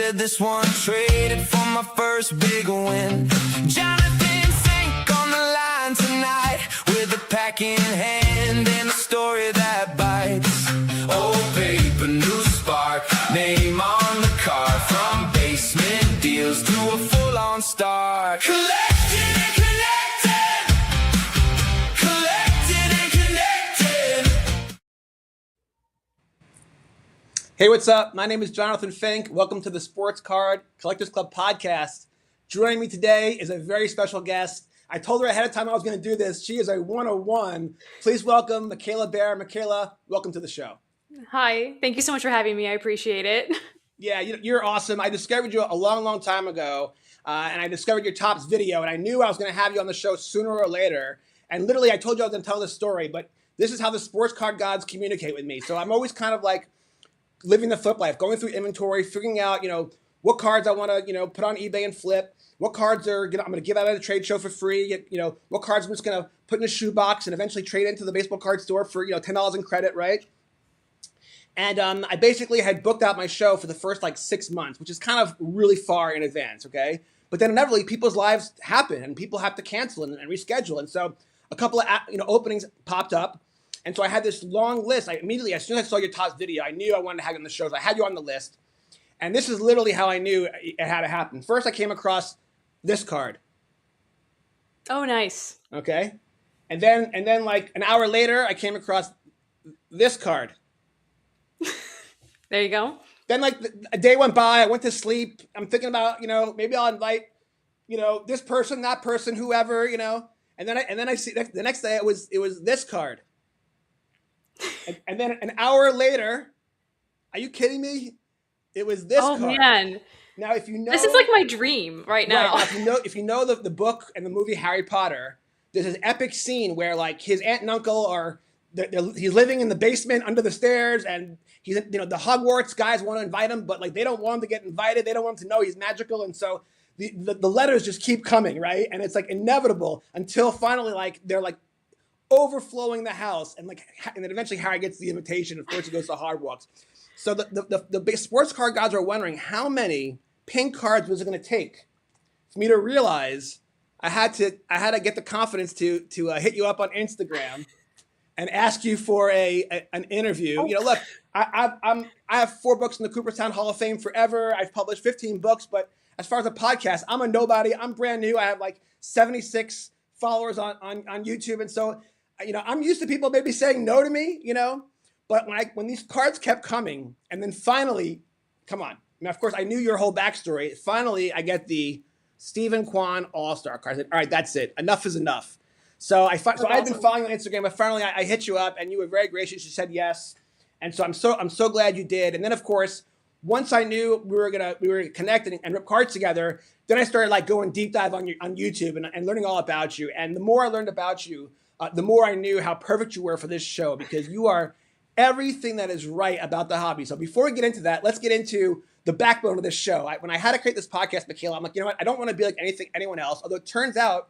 with this one, traded for my first big win. Jonathan sank on the line tonight with a pack in hand and a story that bites. Old paper, new spark, name on the card, from basement deals to a full-on star. Collected and connected, collected and connected. Hey, what's up? My name is Jonathan Fink. Welcome to the Sports Card Collectors Club podcast. Joining me today is a very special guest. I told her ahead of time I was going to do this. She is a 101. Please welcome Mikayla Bear. Mikayla, welcome to the show. Hi. Thank you so much for having me. I appreciate it. Yeah, you're awesome. I discovered you a long, long time ago, and I discovered your Tops video, and I knew I was going to have you on the show sooner or later. And literally, I told you I was going to tell this story, but this is how the sports card gods communicate with me. So I'm always kind of like living the flip life, going through inventory, figuring out, what cards I want to, put on eBay and flip, what cards I'm going to give out at a trade show for free, what cards I'm just going to put in a shoebox and eventually trade into the baseball card store for, $10 in credit, right? And I basically had booked out my show for the first 6 months, which is kind of really far in advance, okay? But then inevitably people's lives happen and people have to cancel and reschedule. And so a couple of openings popped up. And so I had this long list. As soon as I saw your Tops video, I knew I wanted to have you on the show. So I had you on the list. And this is literally how I knew it had to happen. First, I came across this card. Oh, nice. Okay. And then like an hour later, I came across this card. There you go. Then a day went by, I went to sleep. I'm thinking about, maybe I'll invite, this person, that person, whoever, and then I see the next day it was this card. And then an hour later, are you kidding me? It was this card. Oh man. Now, if you know, this is like my dream right now. Right, if you know the book and the movie Harry Potter, there's this epic scene where his aunt and uncle are he's living in the basement under the stairs, and he's the Hogwarts guys want to invite him, but they don't want him to get invited. They don't want him to know he's magical, and so the letters just keep coming, right? And it's inevitable until finally they're overflowing the house, and then eventually Harry gets the invitation. Of course, he goes to Hogwarts. So the big sports card gods are wondering how many pink cards was it going to take for me to realize I had to get the confidence to hit you up on Instagram and ask you for an interview. Look, I have 4 books in the Cooperstown Hall of Fame forever. I've published 15 books, but as far as a podcast, I'm a nobody. I'm brand new. I have 76 followers on YouTube, and so I'm used to people maybe saying no to me, But when these cards kept coming, and then finally, come on. Now, of course, I knew your whole backstory. Finally, I get the Stephen Kwan All-Star card. I said, all right, that's it. Enough is enough. So I've been following you on Instagram, but finally I hit you up, and you were very gracious. You said yes, and so I'm so glad you did. And then, of course, once I knew we were connected and rip cards together, then I started going deep dive on YouTube and learning all about you. And the more I learned about you, the more I knew how perfect you were for this show, because you are everything that is right about the hobby. So before we get into that, let's get into the backbone of this show. When I had to create this podcast, Mikayla, I'm like, you know what? I don't want to be like anyone else. Although it turns out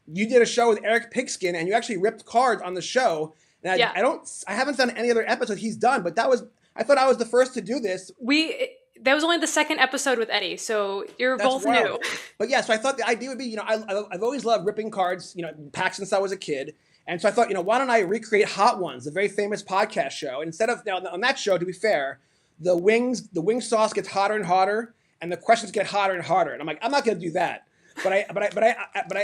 you did a show with Eric Pigskin and you actually ripped cards on the show. And Yeah. I haven't done any other episode he's done, but I thought I was the first to do this. That was only the second episode with Eddie, so you're That's both wild. new. But yeah, so I thought the idea would be, I've always loved ripping cards, packs since I was a kid. And so I thought, why don't I recreate Hot Ones, the very famous podcast show? And instead of, now on that show, to be fair, the wing sauce gets hotter and hotter, and the questions get hotter and harder. And I'm like, I'm not going to do that, but I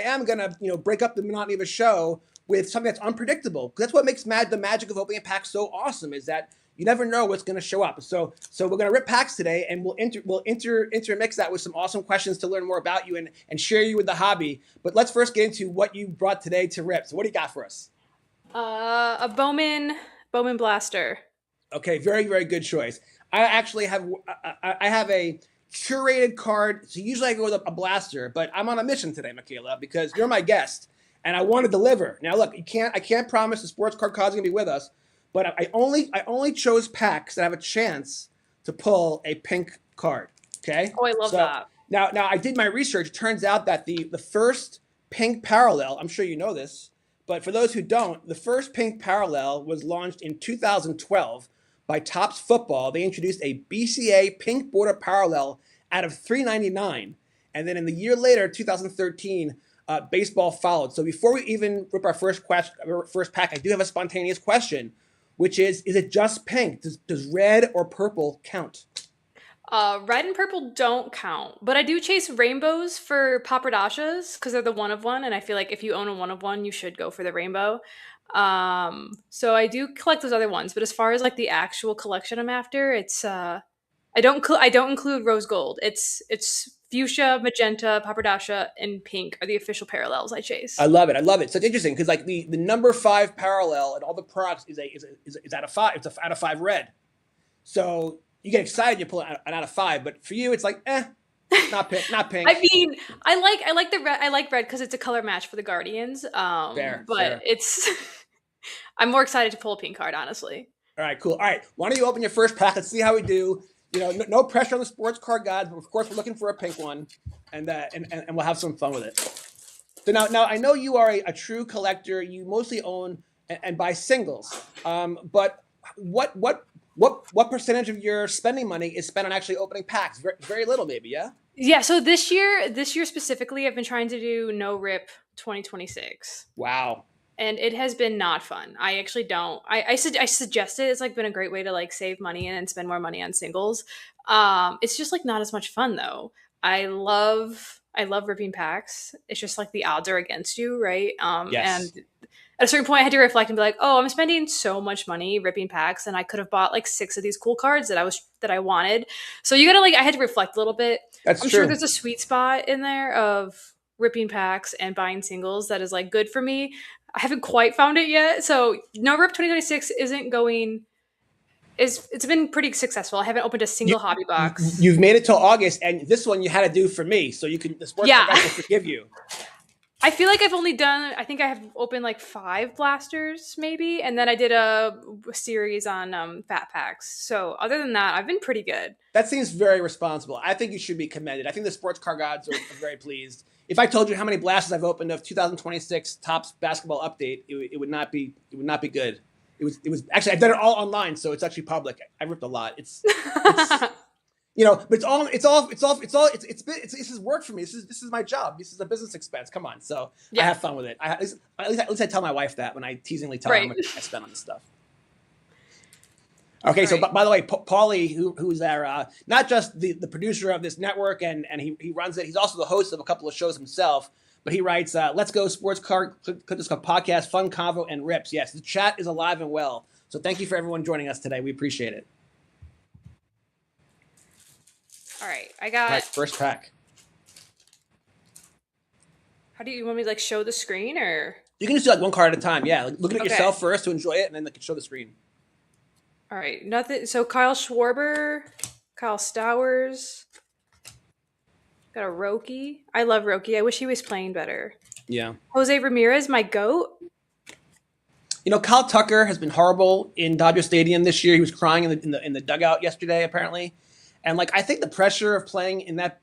am going to, break up the monotony of a show with something that's unpredictable. Because that's what makes the magic of opening a pack so awesome, is that you never know what's going to show up. So we're going to rip packs today, and we'll intermix that with some awesome questions to learn more about you and share you with the hobby. But let's first get into what you brought today to rip. So what do you got for us? A Bowman Blaster. Okay, very, very good choice. I actually have a curated card. So usually I go with a blaster, but I'm on a mission today, Mikayla, because you're my guest and I want to deliver. Now look, I can't promise the sports card cards are going to be with us, but I only chose packs that have a chance to pull a pink card. Okay? Oh, I love that. Now I did my research. It turns out that the first pink parallel, I'm sure you know this, but for those who don't, the first pink parallel was launched in 2012 by Topps Football. They introduced a BCA pink border parallel out of 399. And then in the year later, 2013, baseball followed. So before we even rip our first pack, I do have a spontaneous question, which is it just pink? Does red or purple count? Red and purple don't count, but I do chase rainbows for papardashas because they're the one of one, and I feel like if you own a one of one, you should go for the rainbow. So I do collect those other ones, but as far as like the actual collection I'm after, it's I don't include rose gold. It's fuchsia, magenta, papardasha, and pink are the official parallels I chase. I love it. I love it. So it's interesting because like the number 5 parallel and all the products is out of 5. It's out of 5 red. So you get excited, you pull an out of 5, but for you, it's like, not pink, not pink. I mean, I like the red. I like red because it's a color match for the Guardians. Fair. It's I'm more excited to pull a pink card, honestly. All right, cool. All right, why don't you open your first pack? Let's see how we do. You know, no pressure on the sports card gods, but of course we're looking for a pink one, and we'll have some fun with it. So now I know you are a true collector. You mostly own and buy singles, but what percentage of your spending money is spent on actually opening packs? Very, very little, maybe, yeah? Yeah, so this year specifically, I've been trying to do no rip 2026. Wow. And it has been not fun. I actually don't. I suggest it. It's like been a great way to like save money and spend more money on singles. It's just like not as much fun though. I love ripping packs. It's just like the odds are against you, right? Yes. And at a certain point, I had to reflect and be like, oh, I'm spending so much money ripping packs, and I could have bought like 6 of these cool cards that I wanted. So you gotta like, I had to reflect a little bit. That's I'm true. sure there's a sweet spot in there of ripping packs and buying singles that is like good for me. I haven't quite found it yet. So No Rip 2026 isn't going. It's been pretty successful. I haven't opened a single hobby box. You've made it till August, and this one you had to do for me, so the sports card guys will forgive you. I feel like I've only done, I think I have opened like 5 blasters maybe, and then I did a series on fat packs. So other than that, I've been pretty good. That seems very responsible. I think you should be commended. I think the sports car gods are very pleased. If I told you how many blasters I've opened of 2026 Topps basketball update, it would not be good. It was actually, I've done it all online, so it's actually public. I ripped a lot. It's you know, but this is work for me. This is my job. This is a business expense. Come on. So I have fun with it. At least I tell my wife that when I teasingly tell her how much I spend on this stuff. Okay, so by the way, Paulie, who's our not just the producer of this network and he runs it, he's also the host of a couple of shows himself. But he writes, "Let's go sports card podcast, fun convo and rips." Yes, the chat is alive and well. So thank you for everyone joining us today. We appreciate it. All right, I got first pack. How do you want me to like show the screen or? You can just do like one card at a time. Yeah, like, look at it yourself first to enjoy it, and then like show the screen. All right, nothing. So Kyle Schwarber, Kyle Stowers, got a Roki. I love Roki. I wish he was playing better. Yeah. Jose Ramirez, my goat. You know, Kyle Tucker has been horrible in Dodger Stadium this year. He was crying in the dugout yesterday, apparently. And like, I think the pressure of playing in that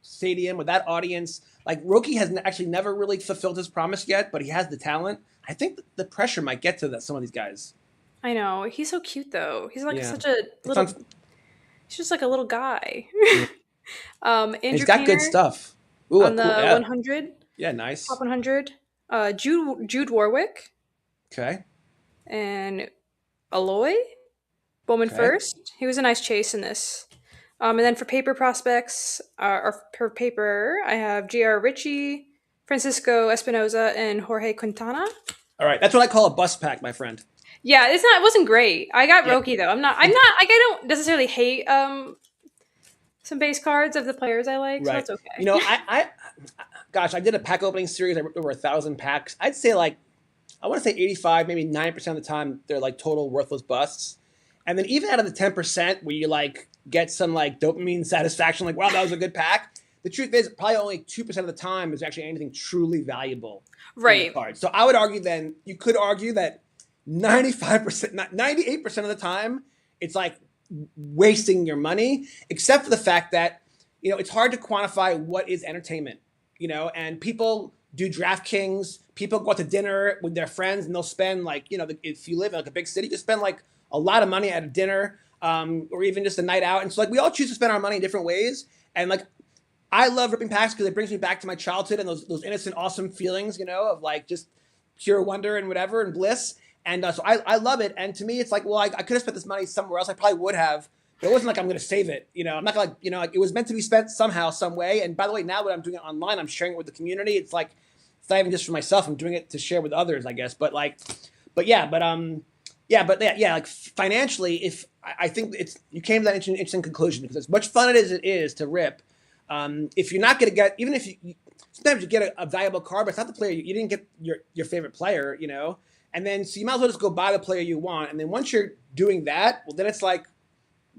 stadium with that audience, like Roki has actually never really fulfilled his promise yet, but he has the talent. I think the pressure might get to some of these guys. I know. He's so cute though. He's like such a little. He's just like a little guy. He's got good stuff. Ooh, on the 100. Yeah, nice. Top 100. Jude Warwick. Okay. And Aloy Bowman first. He was a nice chase in this. And then for paper prospects, or per paper, I have J.R. Ritchie, Francisco Espinoza, and Jorge Quintana. All right, that's what I call a bus pack, my friend. Yeah, it wasn't great. I got Roki though. I don't necessarily hate some base cards of the players I like, so that's okay. You know, I did a pack opening series. I ripped over 1,000 packs. I'd say like, I want to say 85, maybe 9% of the time they're like total worthless busts. And then even out of the 10% where you like get some like dopamine satisfaction, like, wow, that was a good pack. The truth is probably only 2% of the time is actually anything truly valuable. Right. In the card. So I would argue you could argue that 95%, 98% of the time, it's like wasting your money, except for the fact that, you know, it's hard to quantify what is entertainment, you know, and people do DraftKings, people go out to dinner with their friends and they'll spend like, you know, if you live in like a big city, you spend like a lot of money at a dinner or even just a night out. And so like we all choose to spend our money in different ways. And like, I love ripping packs because it brings me back to my childhood and those innocent, awesome feelings, of like just pure wonder and whatever and bliss. And so I love it. And to me, it's like, well, I could have spent this money somewhere else. I probably would have, but it wasn't like I'm going to save it. I'm not gonna like, it was meant to be spent somehow, some way. And by the way, now that I'm doing it online, I'm sharing it with the community. It's like, it's not even just for myself. I'm doing it to share with others, I guess. But like, like financially, if I think you came to that interesting conclusion, because as much fun as it is to rip, if you're not going to get, even if sometimes you get a valuable card, but it's not the player, you didn't get your favorite player, and then, so you might as well just go buy the player you want. And then once you're doing that, well, then it's like,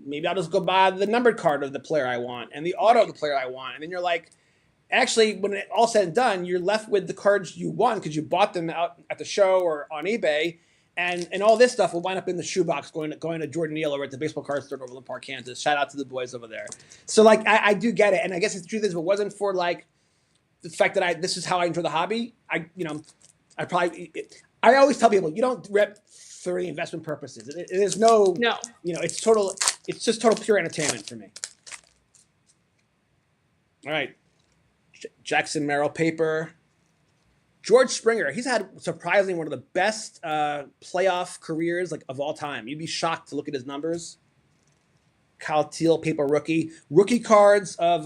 maybe I'll just go buy the numbered card of the player I want and the auto of the player I want. And then you're like, actually, when it all said and done, you're left with the cards you won because you bought them out at the show or on eBay. And all this stuff will wind up in the shoebox going to Jordan Neal over at the baseball card store in Overland Park, Kansas. Shout out to the boys over there. So like, I do get it. And I guess the truth is, if it wasn't for like the fact that this is how I enjoy the hobby, I always tell people, you don't rip for the investment purposes. It is no, it's just total pure entertainment for me. All right. Jackson Merrill paper. George Springer, he's had surprisingly one of the best playoff careers of all time. You'd be shocked to look at his numbers. Kyle Teal, paper rookie. Rookie cards of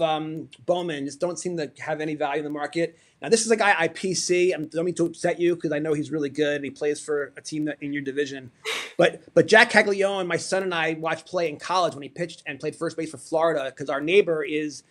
Bowman just don't seem to have any value in the market. Now, this is a guy I PC. I don't mean to upset you because I know he's really good and he plays for a team in your division. But Jack Caglione, my son and I watched play in college when he pitched and played first base for Florida because our neighbor is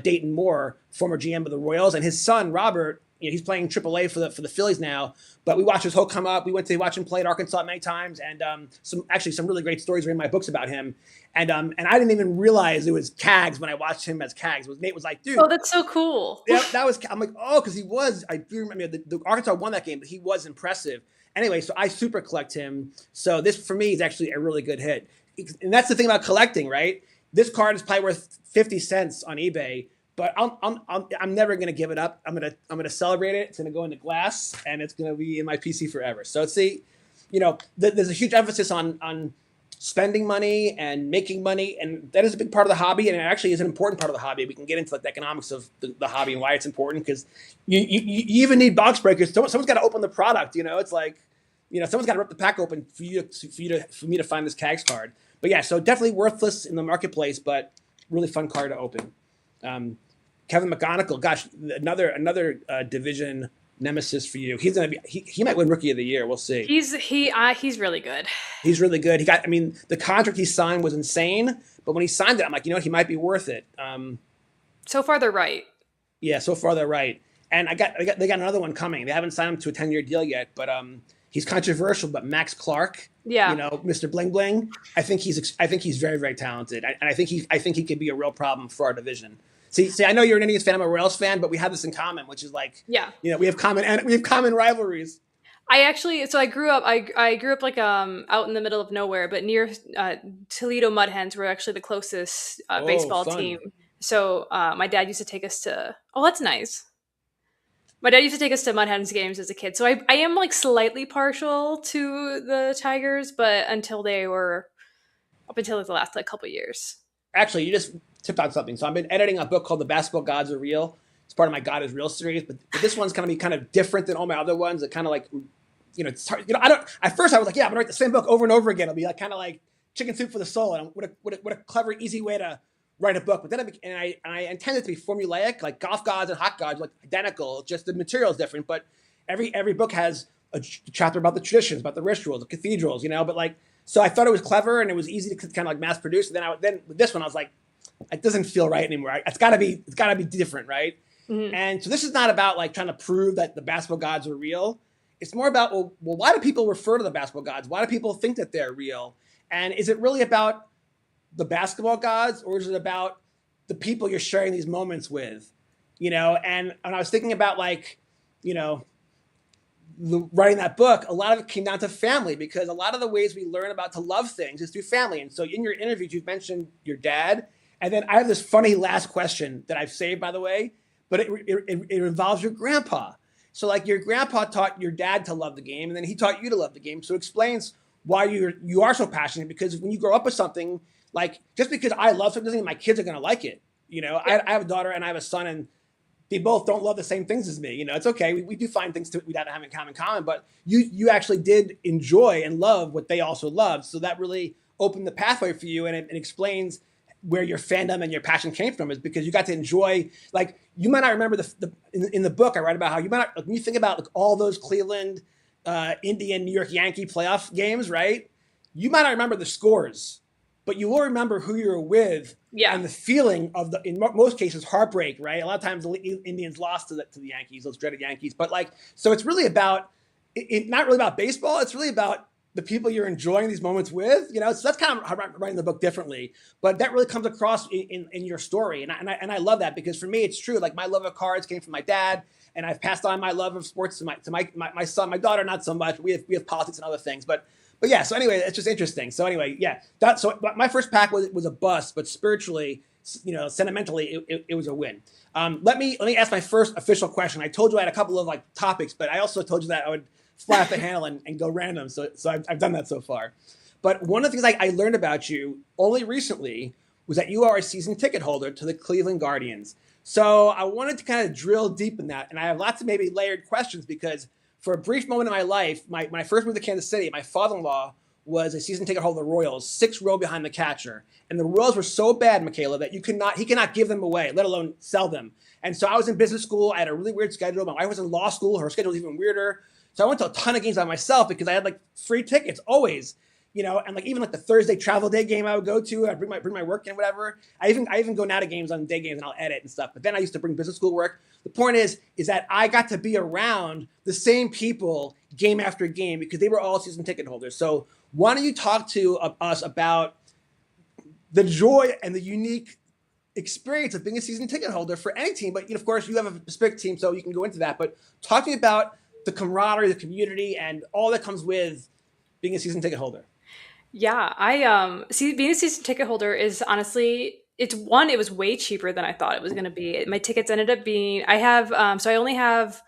Dayton Moore, former GM of the Royals, and his son, Robert, he's playing AAA for the Phillies now. But we watched his whole come up. We went to watch him play at Arkansas many times, and some really great stories are in my books about him. And I didn't even realize it was Cags when I watched him as Cags. Nate was like, dude, oh, that's so cool. Yeah, that was. I'm like, oh, because he was. I do remember the Arkansas won that game, but he was impressive. Anyway, so I super collect him. So this for me is actually a really good hit, and that's the thing about collecting, right? This card is probably worth 50 cents on eBay. But I'm never gonna give it up. I'm gonna celebrate it. It's gonna go into glass, and it's gonna be in my PC forever. So there's a huge emphasis on spending money and making money, and that is a big part of the hobby, and it actually is an important part of the hobby. We can get into the economics of the hobby and why it's important, because you even need box breakers. Someone's got to open the product. It's like someone's got to rip the pack open for me to find this Cags card. But yeah, so definitely worthless in the marketplace, but really fun card to open. Kevin McGonigal, gosh, another division nemesis for you. He's gonna be he might win Rookie of the Year. We'll see. He's really good. He's really good. The contract he signed was insane, but when he signed it, I'm like, he might be worth it. So far they're right. Yeah, so far they're right. And they got another one coming. They haven't signed him to a 10-year deal yet, but he's controversial. But Max Clark, yeah, Mr. Bling Bling, I think he's very, very talented, and I think he could be a real problem for our division. See, I know you're an Indians fan, I'm a Royals fan, but we have this in common, which is like, we have common rivalries. I grew up like out in the middle of nowhere, but near Toledo Mud Hens were actually the closest baseball team. So my dad used to take us to. Oh, that's nice. My dad used to take us to Mud Hens games as a kid, so I am like slightly partial to the Tigers, but up until the last couple of years. Actually, you just tipped on something. So I've been editing a book called The Basketball Gods Are Real. It's part of my God is Real series, but this one's going to be kind of different than all my other ones. It kind of like, it's hard. At first I was like, yeah, I'm going to write the same book over and over again. It'll be like kind of like Chicken Soup for the Soul. And what a clever, easy way to write a book. But then I intended it to be formulaic, like Golf Gods and Hot Gods, like identical, just the material is different. But every book has a chapter about the traditions, about the rituals, the cathedrals, but like, so I thought it was clever and it was easy to kind of like mass produce. And then with this one, I was like, it doesn't feel right anymore. It's gotta be different, right? Mm-hmm. And so this is not about like trying to prove that the basketball gods are real. It's more about, well, why do people refer to the basketball gods? Why do people think that they're real? And is it really about the basketball gods, or is it about the people you're sharing these moments with? And I was thinking about writing that book, a lot of it came down to family, because a lot of the ways we learn about to love things is through family. And so in your interviews, you've mentioned your dad. And then I have this funny last question that I've saved, by the way, but it involves your grandpa. So like your grandpa taught your dad to love the game, and then he taught you to love the game. So it explains why you are so passionate, because when you grow up with something, like just because I love something doesn't mean my kids are going to like it. I have a daughter and I have a son, and they both don't love the same things as me. It's okay. We do find things we don't have in common, but you actually did enjoy and love what they also loved. So that really opened the pathway for you, and it explains where your fandom and your passion came from, is because you got to enjoy, like, you might not remember in the book I write about how you might not, like, when you think about like all those Cleveland, Indian, New York Yankee playoff games, right? You might not remember the scores, but you will remember who you were with Yeah. and the feeling of in most cases, heartbreak, right? A lot of times the Indians lost to the Yankees, those dreaded Yankees. But like, so it's really about, not really about baseball. It's really about the people you're enjoying these moments with, So that's kind of how I'm writing the book differently. But that really comes across in your story. And I love that, because for me, it's true. Like, my love of cards came from my dad, and I've passed on my love of sports to my son, my daughter, not so much. We have politics and other things, but yeah. So anyway, it's just interesting. So anyway, yeah. But my first pack was a bust, but spiritually, sentimentally, it was a win. Let me ask my first official question. I told you I had a couple of like topics, but I also told you that I would fly off the handle and go random. So I've done that so far. But one of the things I learned about you only recently was that you are a season ticket holder to the Cleveland Guardians. So I wanted to kind of drill deep in that, and I have lots of maybe layered questions, because for a brief moment in my life, when I first moved to Kansas City, my father-in-law was a season ticket holder of the Royals, 6th row behind the catcher. And the Royals were so bad, Mikayla, that he cannot give them away, let alone sell them. And so I was in business school. I had a really weird schedule. My wife was in law school. Her schedule was even weirder. So I went to a ton of games by myself because I had like free tickets always. And like even like the Thursday travel day game I would go to, I'd bring my work in, whatever. I even go now to games on day games, and I'll edit and stuff. But then I used to bring business school work. The point is that I got to be around the same people game after game because they were all season ticket holders. So why don't you talk to us about the joy and the unique experience of being a season ticket holder for any team? But of course, you have a specific team, so you can go into that. But talk to me about the camaraderie, the community, and all that comes with being a season ticket holder. Yeah, I see, being a season ticket holder is honestly, it was way cheaper than I thought it was going to be. My tickets ended up being, so I only have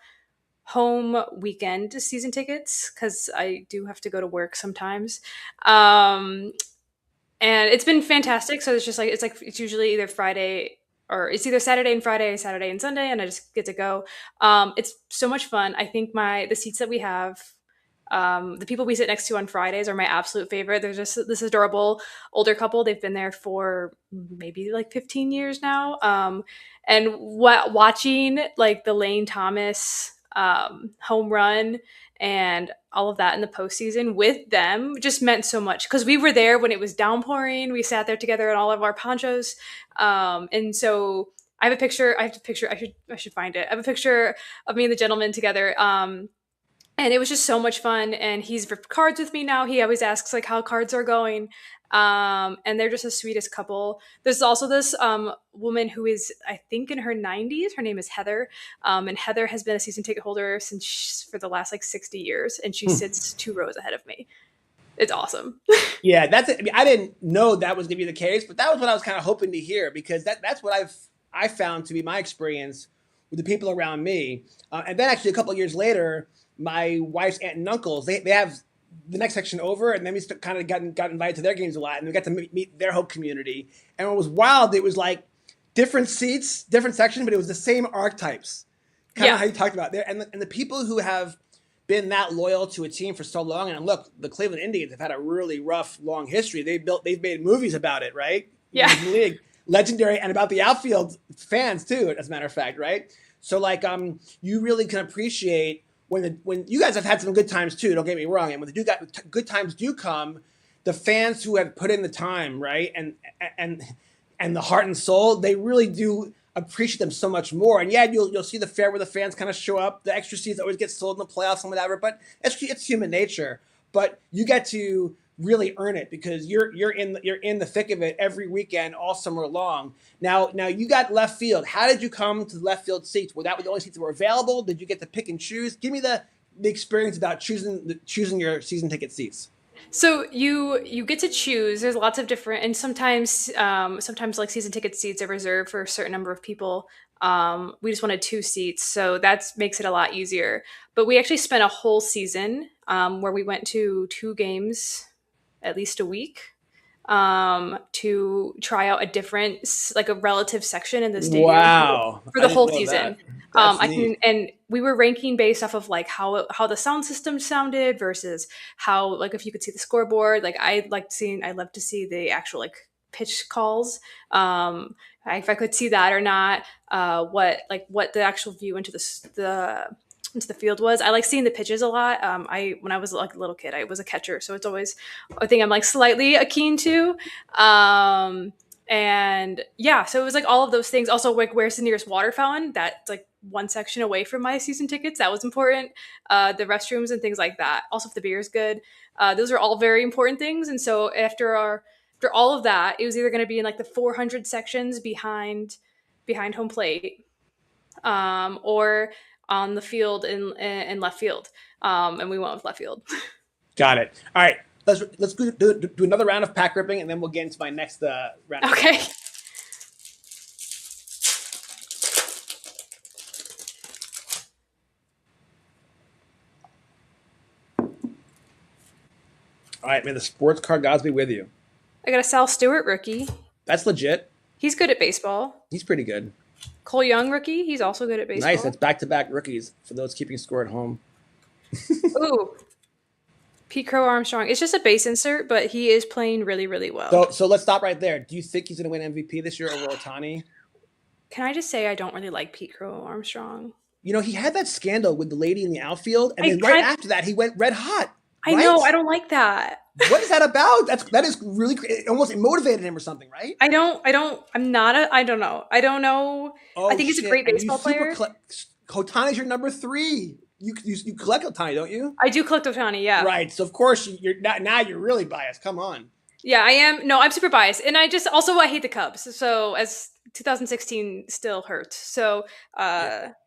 home weekend season tickets because I do have to go to work sometimes. Um, and it's been fantastic. So it's usually either Friday, or it's either Saturday and Friday, Saturday and Sunday, and I just get to go. It's so much fun. I think the seats that we have, the people we sit next to on Fridays are my absolute favorite. There's just this adorable older couple. They've been there for maybe like 15 years now. And watching like the Lane Thomas home run and all of that in the postseason with them just meant so much, because we were there when it was downpouring. We sat there together in all of our ponchos, and so I have a picture. I should find it. I have a picture of me and the gentleman together. And it was just so much fun. And he's ripped cards with me now. He always asks like how cards are going. And they're just the sweetest couple. There's also this woman who is, I think, in her 90s. Her name is Heather. And Heather has been a season ticket holder for the last like 60 years. And she sits 2 rows ahead of me. It's awesome. Yeah, that's it. I mean, I didn't know that was going to be the case, but that was what I was kind of hoping to hear, because that's what I found to be my experience with the people around me. And then actually a couple of years later, my wife's aunt and uncles, they have the next section over, and then we kind of got invited to their games a lot, and we got to meet their whole community. And what was wild, it was like different seats, different sections, but it was the same archetypes. Kind of how you talked about there. And the people who have been that loyal to a team for so long, and look, the Cleveland Indians have had a really rough, long history. They've made movies about it, right? Yeah. League, legendary, and about the outfield fans too, as a matter of fact, right? So like, you really can appreciate when you guys have had some good times too. Don't get me wrong, and when the good times do come, the fans who have put in the time, right, and the heart and soul, they really do appreciate them so much more. And yeah, you'll see the fair where the fans kind of show up. The extra seats always get sold in the playoffs and whatever, but it's human nature. But you get to really earn it because you're in the thick of it every weekend, all summer long. Now you got left field. How did you come to the left field seats? Were that the only seats that were available? Did you get to pick and choose? Give me the experience about choosing your season ticket seats. So you get to choose. There's lots of different, and sometimes like season ticket seats are reserved for a certain number of people. We just wanted 2 seats, so that makes it a lot easier. But we actually spent a whole season where we went to 2 games at least a week. to try out a different, like a relative section in the stadium Wow, for I the didn't whole know season. that. That's I can, neat. and we were ranking based off of like how the sound system sounded versus how, like, if you could see the scoreboard. Like I love to see the actual like pitch calls. If I could see that or not, what the actual view into the field was. I like seeing the pitches a lot. I when I was like a little kid, I was a catcher, so it's always a thing I'm like slightly keen to. And yeah, so it was like all of those things. Also, like, where's the nearest water fountain? That's like one section away from my season tickets. That was important. The restrooms and things like that. Also, if the beer is good, those are all very important things. And so after all of that, it was either going to be in like the 400 sections behind home plate, or on the field in left field. And we went with left field. Got it. All right, let's do another round of pack ripping, and then we'll get into my next round. Okay. All right, may the sports card gods be with you. I got a Sal Stewart rookie. That's legit. He's good at baseball. He's pretty good. Cole Young rookie. He's also good at baseball. Nice. That's back-to-back rookies for those keeping score at home. Ooh. Pete Crow Armstrong. It's just a base insert, but he is playing really, really well. So let's stop right there. Do you think he's going to win MVP this year over Ohtani? Can I just say I don't really like Pete Crow Armstrong? You know, he had that scandal with the lady in the outfield, and I then right after that, he went red hot. I know. I don't like that. What is that about? That is really it almost motivated him or something, right? I don't know. I don't know. Oh, I think he's a great baseball player. Ohtani's your number 3. You collect Ohtani, don't you? I do collect Ohtani, yeah. Right. So of course you're now you're really biased. Come on. Yeah, I am. No, I'm super biased, and I hate the Cubs. So as 2016 still hurts. So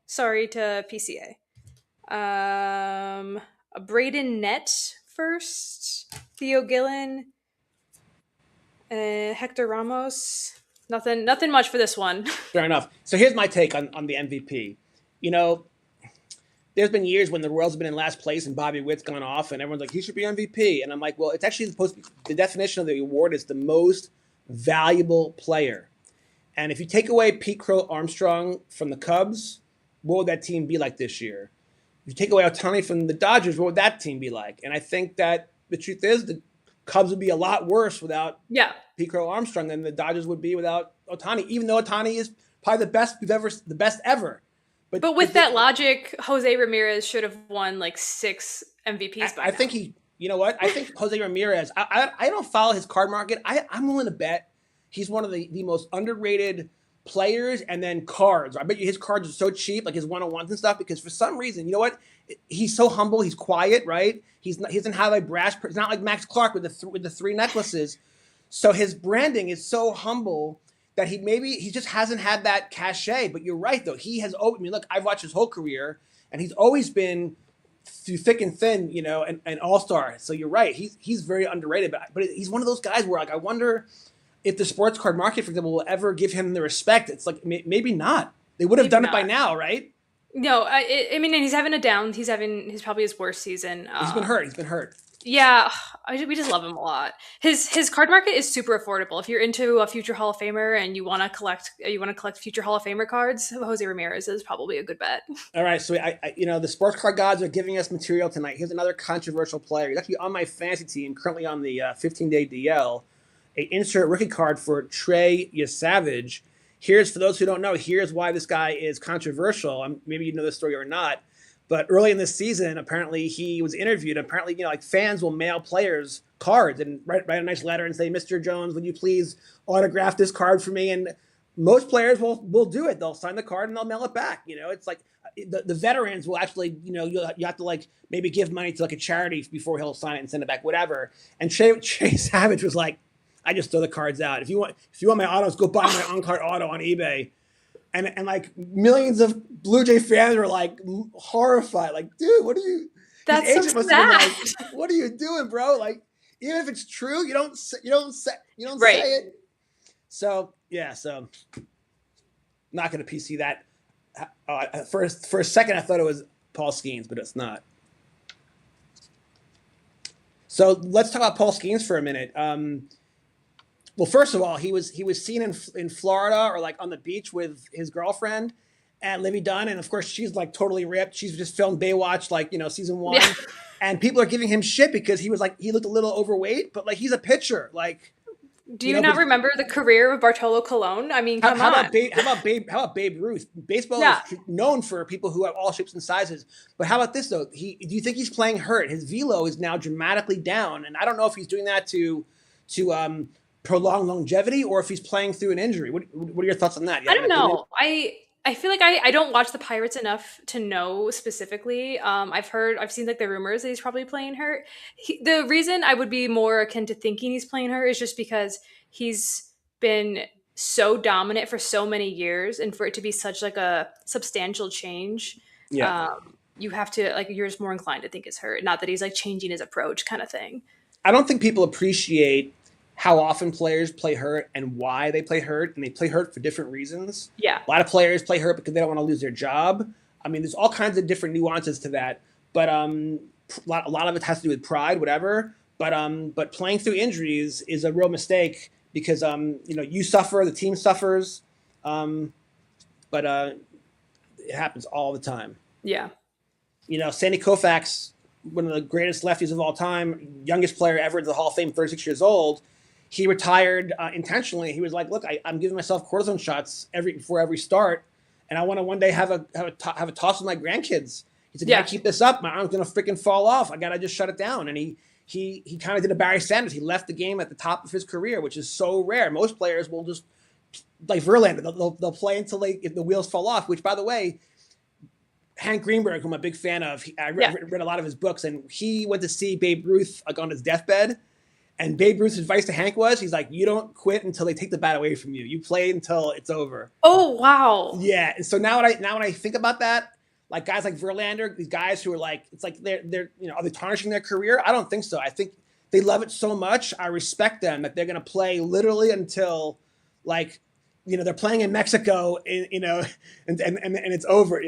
sorry to PCA. Braden Nett first, Theo Gillen, Hector Ramos. Nothing much for this one. Fair enough. So here's my take on the MVP. You know, there's been years when the Royals have been in last place and Bobby Witt's gone off, and everyone's like, he should be MVP. And I'm like, well, it's actually supposed to be, the definition of the award is the most valuable player. And if you take away Pete Crow Armstrong from the Cubs, what would that team be like this year? If you take away Ohtani from the Dodgers, what would that team be like? And I think that the truth is the Cubs would be a lot worse without Pete Crow Armstrong than the Dodgers would be without Ohtani, even though Ohtani is probably the best ever. But with that logic, Jose Ramirez should have won like 6 MVPs by now. I think you know what? I think Jose Ramirez, I don't follow his card market. I'm willing to bet he's one of the most underrated players, and then cards. I bet you his cards are so cheap, like his one-on-ones and stuff, because for some reason, you know what? He's so humble. He's quiet, right? He doesn't have a brash. It's not like Max Clark with the 3 necklaces. So his branding is so humble that he just hasn't had that cachet. But you're right, though. He has. I mean, look, I've watched his whole career, and he's always been through thick and thin, you know, an all-star. So you're right. He's very underrated, but he's one of those guys where, like, I wonder if the sports card market, for example, will ever give him the respect. It's like maybe not. They would have done it by now, right? No, I mean, and he's having a down. He's probably his worst season. He's been hurt. Yeah, we just love him a lot. His card market is super affordable. If you're into a future Hall of Famer and you want to collect future Hall of Famer cards, Jose Ramirez is probably a good bet. All right, so the sports card gods are giving us material tonight. Here's another controversial player. He's actually on my fantasy team, currently on the 15-day DL. A insert rookie card for Trey Yesavage. Here's, for those who don't know, here's why this guy is controversial. Maybe you know this story or not. But early in this season, apparently he was interviewed. Apparently, you know, like fans will mail players cards and write a nice letter and say, "Mr. Jones, would you please autograph this card for me?" And most players will do it. They'll sign the card and they'll mail it back. You know, it's like the veterans will actually, you know, you have to like maybe give money to like a charity before he'll sign it and send it back, whatever. And Trey Savage was like, I just throw the cards out. If you want my autos, go buy my on-card auto on eBay. And like millions of Blue Jay fans were like horrified. Like, dude, what are you? That's so sad. Like, what are you doing, bro? Like, even if it's true, you don't say right. it. So yeah, not gonna PC that. For a second, I thought it was Paul Skeens, but it's not. So let's talk about Paul Skeens for a minute. Well, first of all, he was seen in Florida or like on the beach with his girlfriend and Livy Dunn, and of course she's like totally ripped. She's just filmed Baywatch, like season one, Yeah. and people are giving him shit because he looked a little overweight, but like he's a pitcher, like Do you not but remember the career of Bartolo Colon? I mean, come on. How about Babe Ruth? Baseball Yeah. is known for people who have all shapes and sizes. But how about this though? Do you think he's playing hurt? His velo is now dramatically down, and I don't know if he's doing that to prolong longevity or if he's playing through an injury. What are your thoughts on that? I don't know. I feel like I don't watch the Pirates enough to know specifically. I've seen like the rumors that he's probably playing hurt. The reason I would be more akin to thinking he's playing hurt is just because he's been so dominant for so many years, and for it to be such like a substantial change, Yeah. you have to like you're just more inclined to think it's hurt, not that he's like changing his approach kind of thing. I don't think people appreciate how often players play hurt and why they play hurt, and they play hurt for different reasons. Yeah. A lot of players play hurt because they don't want to lose their job. I mean, there's all kinds of different nuances to that, but a lot of it has to do with pride, whatever. But playing through injuries is a real mistake because you suffer, the team suffers, but it happens all the time. Yeah. Sandy Koufax, one of the greatest lefties of all time, youngest player ever to the Hall of Fame, 36 years old. He retired intentionally. He was like, "Look, I'm giving myself cortisone shots before every start, and I want to one day have a toss with my grandkids." He said, "Yeah, keep this up. My arm's gonna freaking fall off. I gotta just shut it down." And he kind of did a Barry Sanders. He left the game at the top of his career, which is so rare. Most players will just like Verlander. They'll play until if the wheels fall off. Which, by the way, Hank Greenberg, who I'm a big fan of, I read a lot of his books, and he went to see Babe Ruth like on his deathbed. And Babe Ruth's advice to Hank was, he's like, "You don't quit until they take the bat away from you. You play until it's over." Oh wow. Yeah. And so now when I think about that, like guys like Verlander, these guys who are like, it's like they're are they tarnishing their career? I don't think so. I think they love it so much. I respect them that they're gonna play literally until like they're playing in Mexico, and it's over.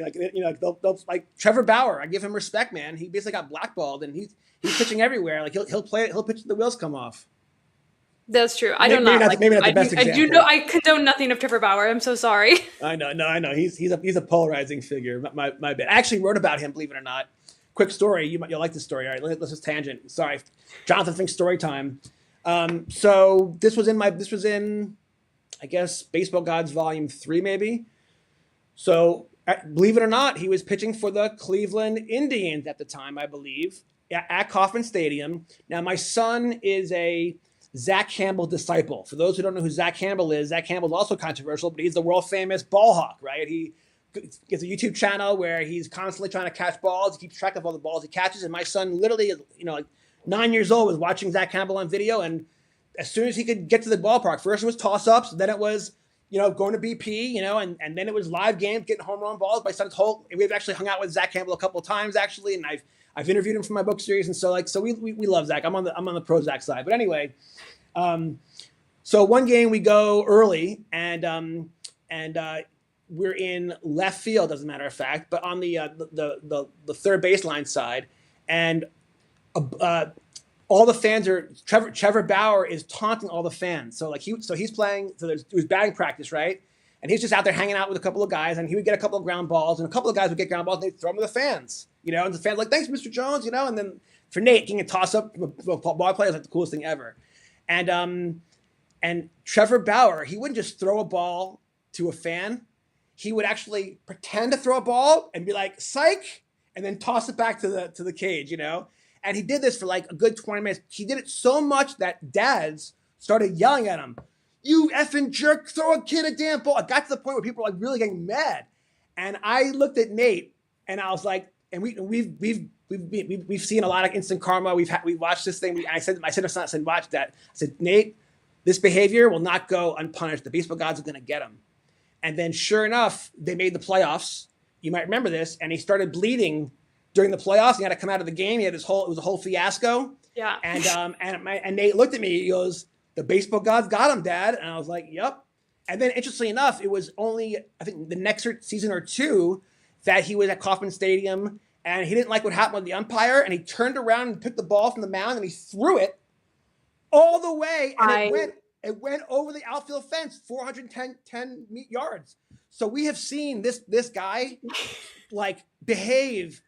They'll like Trevor Bauer. I give him respect, man. He basically got blackballed, and he's pitching everywhere. Like he'll play it. He'll pitch till the wheels come off. That's true. Maybe not the best example. I do know. I condone nothing of Trevor Bauer. I'm so sorry. I know. He's a polarizing figure. My bad. I actually wrote about him. Believe it or not. Quick story. You'll like this story. All right, let's just tangent. Sorry, Jonathan thinks story time. So this was in I guess Baseball Gods Volume 3, maybe. So believe it or not, he was pitching for the Cleveland Indians at the time, I believe, at Kauffman Stadium. Now, my son is a Zach Campbell disciple. For those who don't know who Zach Campbell is also controversial, but he's the world famous ball hawk, right? He gets a YouTube channel where he's constantly trying to catch balls. He keeps track of all the balls he catches. And my son literally, like 9 years old, was watching Zach Campbell on video, and as soon as he could get to the ballpark, first it was toss-ups, then it was, going to BP, and then it was live games, getting home run balls. My son's we've actually hung out with Zach Campbell a couple of times, actually, and I've interviewed him for my book series, and so we love Zach. I'm on the pro Zach side, but anyway, so one game we go early, and we're in left field, as a matter of fact, but on the third baseline side, and all the fans are Trevor Bauer is taunting all the fans. So he's playing. So it was batting practice, right? And he's just out there hanging out with a couple of guys, and he would get a couple of ground balls, and a couple of guys would get ground balls, and they'd throw them to the fans, and the fans like, "Thanks, Mr. Jones," and then for Nate, getting a toss up ball player is like the coolest thing ever. And Trevor Bauer, he wouldn't just throw a ball to a fan. He would actually pretend to throw a ball and be like, "Psych," and then toss it back to the cage, And he did this for like a good 20 minutes. He did it so much that dads started yelling at him, "You effing jerk, throw a kid a damn ball." It got to the point where people were like really getting mad. And I looked at Nate and I was like, and we've seen a lot of instant karma. We watched this thing. I said to son, I said, "Watch that." I said, "Nate, this behavior will not go unpunished. The baseball gods are going to get him." And then sure enough, they made the playoffs. You might remember this. And he started bleeding during the playoffs. He had to come out of the game. It was a whole fiasco. Yeah. And Nate looked at me. He goes, "The baseball gods got him, Dad." And I was like, "Yep." And then interestingly enough, it was only, I think, the next season or two that he was at Kauffman Stadium, and he didn't like what happened with the umpire, and he turned around and took the ball from the mound and he threw it all the way, and It went over the outfield fence, 410 yards. So we have seen this guy like behave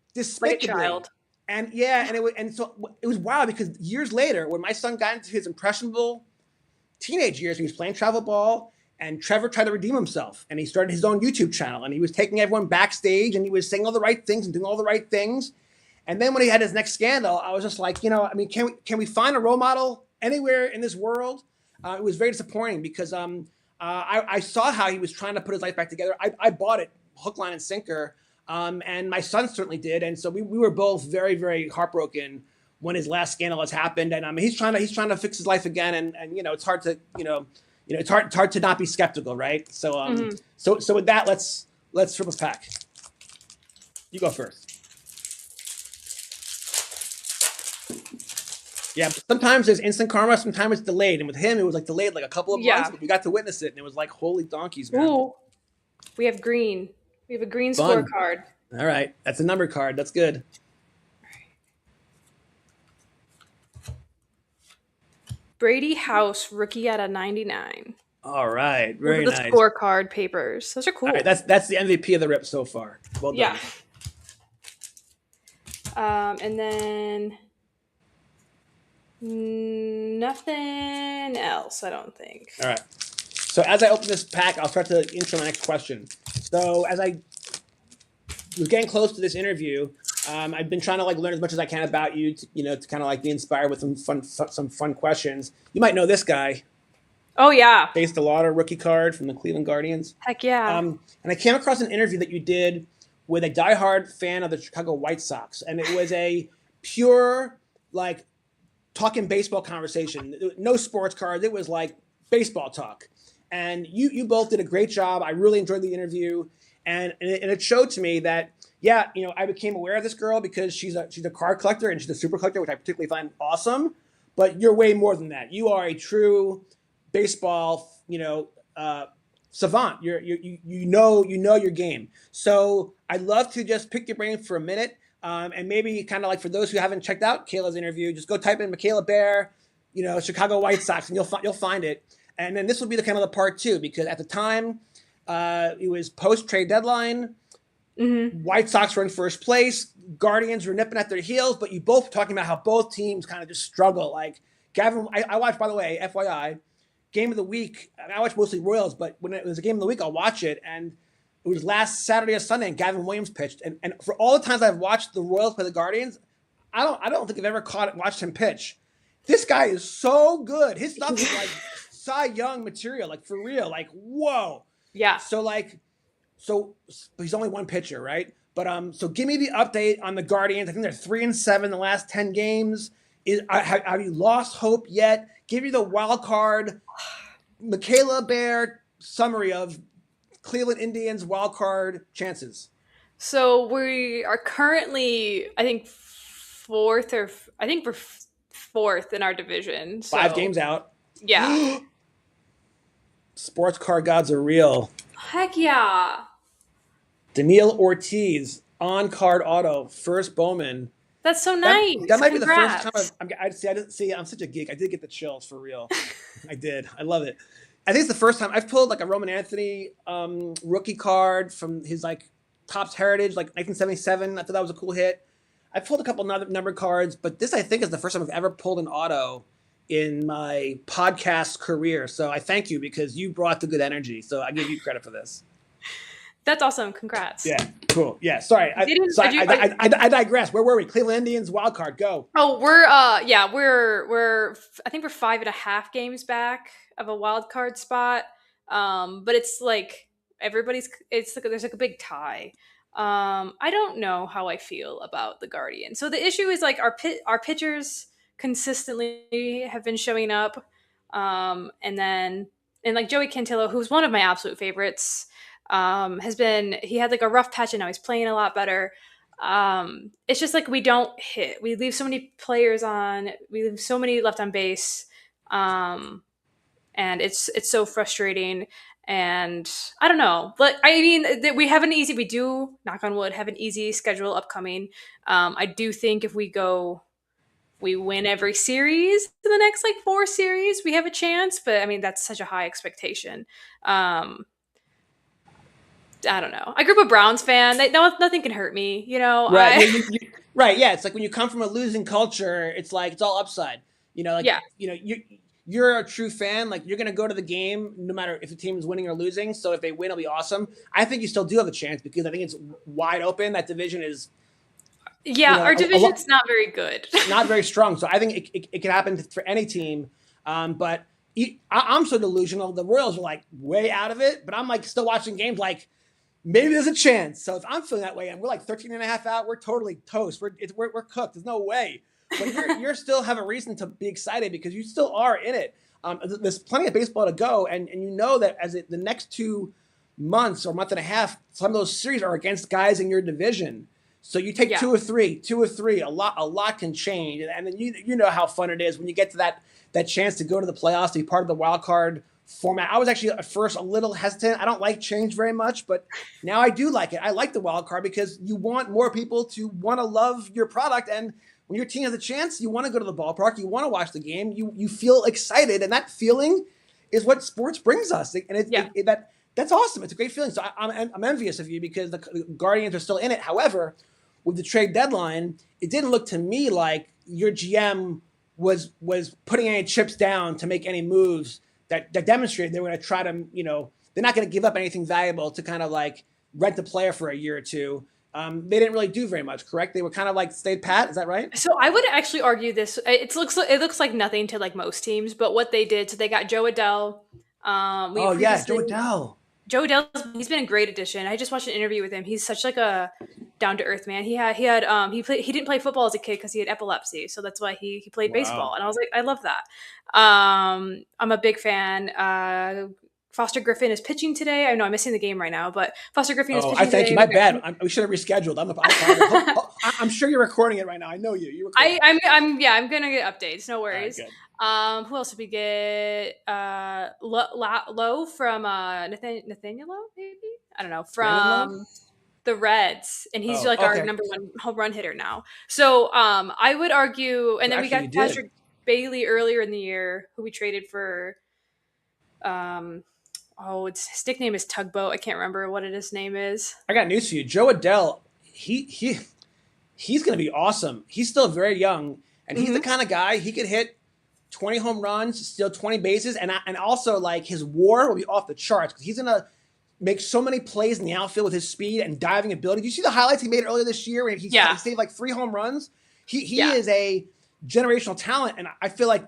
Like a despicably. child. And yeah, and so it was wild because years later, when my son got into his impressionable teenage years, he was playing travel ball, and Trevor tried to redeem himself, and he started his own YouTube channel, and he was taking everyone backstage, and he was saying all the right things and doing all the right things. And then when he had his next scandal, I was just like, I mean, can we find a role model anywhere in this world? It was very disappointing because I saw how he was trying to put his life back together. I bought it hook, line, and sinker, and my son certainly did. And so we were both very, very heartbroken when his last scandal has happened. And he's trying to fix his life again. And it's hard to it's hard to not be skeptical, right? So so with that, let's rip a pack. You go first. Yeah, sometimes there's instant karma, sometimes it's delayed. And with him, it was like delayed like a couple of months, but we got to witness it, and it was like, holy donkeys, man. Ooh, we have green. We have a green Fun. scorecard. All right, that's a number card. That's good. Brady House, rookie out of 99. All right, very Those are the nice. scorecard papers. Those are cool. All right, that's the MVP of the rip so far. Well done. Yeah. And then nothing else, I don't think. All right. So as I open this pack, I'll start to intro my next question. So as I was getting close to this interview, I've been trying to like learn as much as I can about you, to kind of like be inspired with some fun questions. You might know this guy, Oh, yeah. Base DeLauder, rookie card from the Cleveland Guardians. Heck yeah. And I came across an interview that you did with a diehard fan of the Chicago White Sox, and it was a pure like talking baseball conversation. No sports cards. It was like baseball talk. And you both did a great job. I really enjoyed the interview, and it showed to me that I became aware of this girl because she's a card collector and she's a super collector, which I particularly find awesome. But you're way more than that. You are a true baseball, savant. You know your game. So I'd love to just pick your brain for a minute, and maybe kind of like for those who haven't checked out Kayla's interview, just go type in Mikayla Bear, Chicago White Sox, and you'll find it. And then this will be the kind of the part two, because at the time, it was post trade deadline. Mm-hmm. White Sox were in first place. Guardians were nipping at their heels, but you both were talking about how both teams kind of just struggle. Like Gavin, I watched, by the way, FYI, game of the week. I watch mostly Royals, but when it was a game of the week, I'll watch it. And it was last Saturday or Sunday, and Gavin Williams pitched. And for all the times I've watched the Royals play the Guardians, I don't think I've ever watched him pitch. This guy is so good. His stuff is like Cy Young material, like for real. Like, whoa. Yeah. So he's only one pitcher, right? But so give me the update on the Guardians. I think they're 3-7 in the last 10 games. Have you lost hope yet? Give you the wild card, Mikayla Bear summary of Cleveland Indians wild card chances. So we are currently, I think, fourth in our division. So. 5 games out. Yeah. Sports card gods are real. Heck yeah. Daniil Ortiz, on-card auto, first Bowman. That's so nice. That might Congrats. be the first time I'm such a geek. I did get the chills for real. I did. I love it. I think it's the first time I've pulled like a Roman Anthony rookie card from his like Topps Heritage, like 1977. I thought that was a cool hit. I pulled a couple number cards, but this I think is the first time I've ever pulled an auto in my podcast career. So I thank you because you brought the good energy. So I give you credit for this. That's awesome. Congrats. Yeah, cool. Yeah, sorry. I digress. Where were we? Cleveland Indians wild card. Go. Oh, we're I think we're 5.5 games back of a wild card spot. But it's like there's like a big tie. I don't know how I feel about the Guardian. So the issue is like our pitchers consistently have been showing up. And like Joey Cantillo, who's one of my absolute favorites, he had like a rough patch and now he's playing a lot better. It's just like we don't hit. We leave so many players on. We leave so many left on base. And it's so frustrating. And I don't know. But I mean, we do, knock on wood, have an easy schedule upcoming. I do think if we go we win every series in the next like 4 series, we have a chance. But I mean, that's such a high expectation. I don't know. I grew up a Browns fan. Nothing can hurt me. Right. Right. Yeah. It's like when you come from a losing culture, it's like it's all upside. Like Yeah. you're a true fan. Like you're gonna go to the game no matter if the team is winning or losing. So if they win, it'll be awesome. I think you still do have a chance because I think it's wide open. That division is Yeah, our division's not very good. not very strong. So I think it could happen for any team. But I'm so delusional. The Royals are like way out of it, but I'm like still watching games like maybe there's a chance. So if I'm feeling that way and we're like 13 and a half out, we're totally toast. We're cooked. There's no way. But you're still have a reason to be excited because you still are in it. There's plenty of baseball to go. And you know that the next 2 months or month and a half, some of those series are against guys in your division. So you take two or three, a lot can change. And then you know how fun it is when you get to that chance to go to the playoffs, to be part of the wild card format. I was actually at first a little hesitant. I don't like change very much, but now I do like it. I like the wild card because you want more people to want to love your product. And when your team has a chance, you want to go to the ballpark, you want to watch the game, you feel excited. And that feeling is what sports brings us. And that's awesome. It's a great feeling. So I'm envious of you because the Guardians are still in it. However, with the trade deadline, it didn't look to me like your GM was putting any chips down to make any moves that demonstrated they were going to try to, they're not going to give up anything valuable to kind of like rent the player for a year or two. They didn't really do very much, correct? They were kind of like stayed pat. Is that right? So I would actually argue this. It looks like nothing to like most teams, but what they did, so they got Joe Adell. Joe Adell. Joe Adell, he's been a great addition. I just watched an interview with him. He's such like a down to earth man. He didn't play football as a kid because he had epilepsy, so that's why he played baseball. And I was like, I love that. I'm a big fan. Foster Griffin is pitching today. I know I'm missing the game right now, but Foster Griffin is pitching today. Thank you. My bad. We should have rescheduled. I'm sure you're recording it right now. I know you. I'm gonna get updates. No worries. Who else did we get? Lowe from Nathaniel Lowe, maybe? I don't know. From the Reds, and he's our number one home run hitter now. So I would argue, and then we got Patrick Bailey earlier in the year, who we traded for. His nickname is Tugboat. I can't remember what his name is. I got news for you. Joe Adell, he's going to be awesome. He's still very young, and he's the kind of guy, he could hit 20 home runs, steal 20 bases, and also like his WAR will be off the charts because he's going to make so many plays in the outfield with his speed and diving ability. Did you see the highlights he made earlier this year where he saved like 3 home runs? He is a generational talent, and I feel like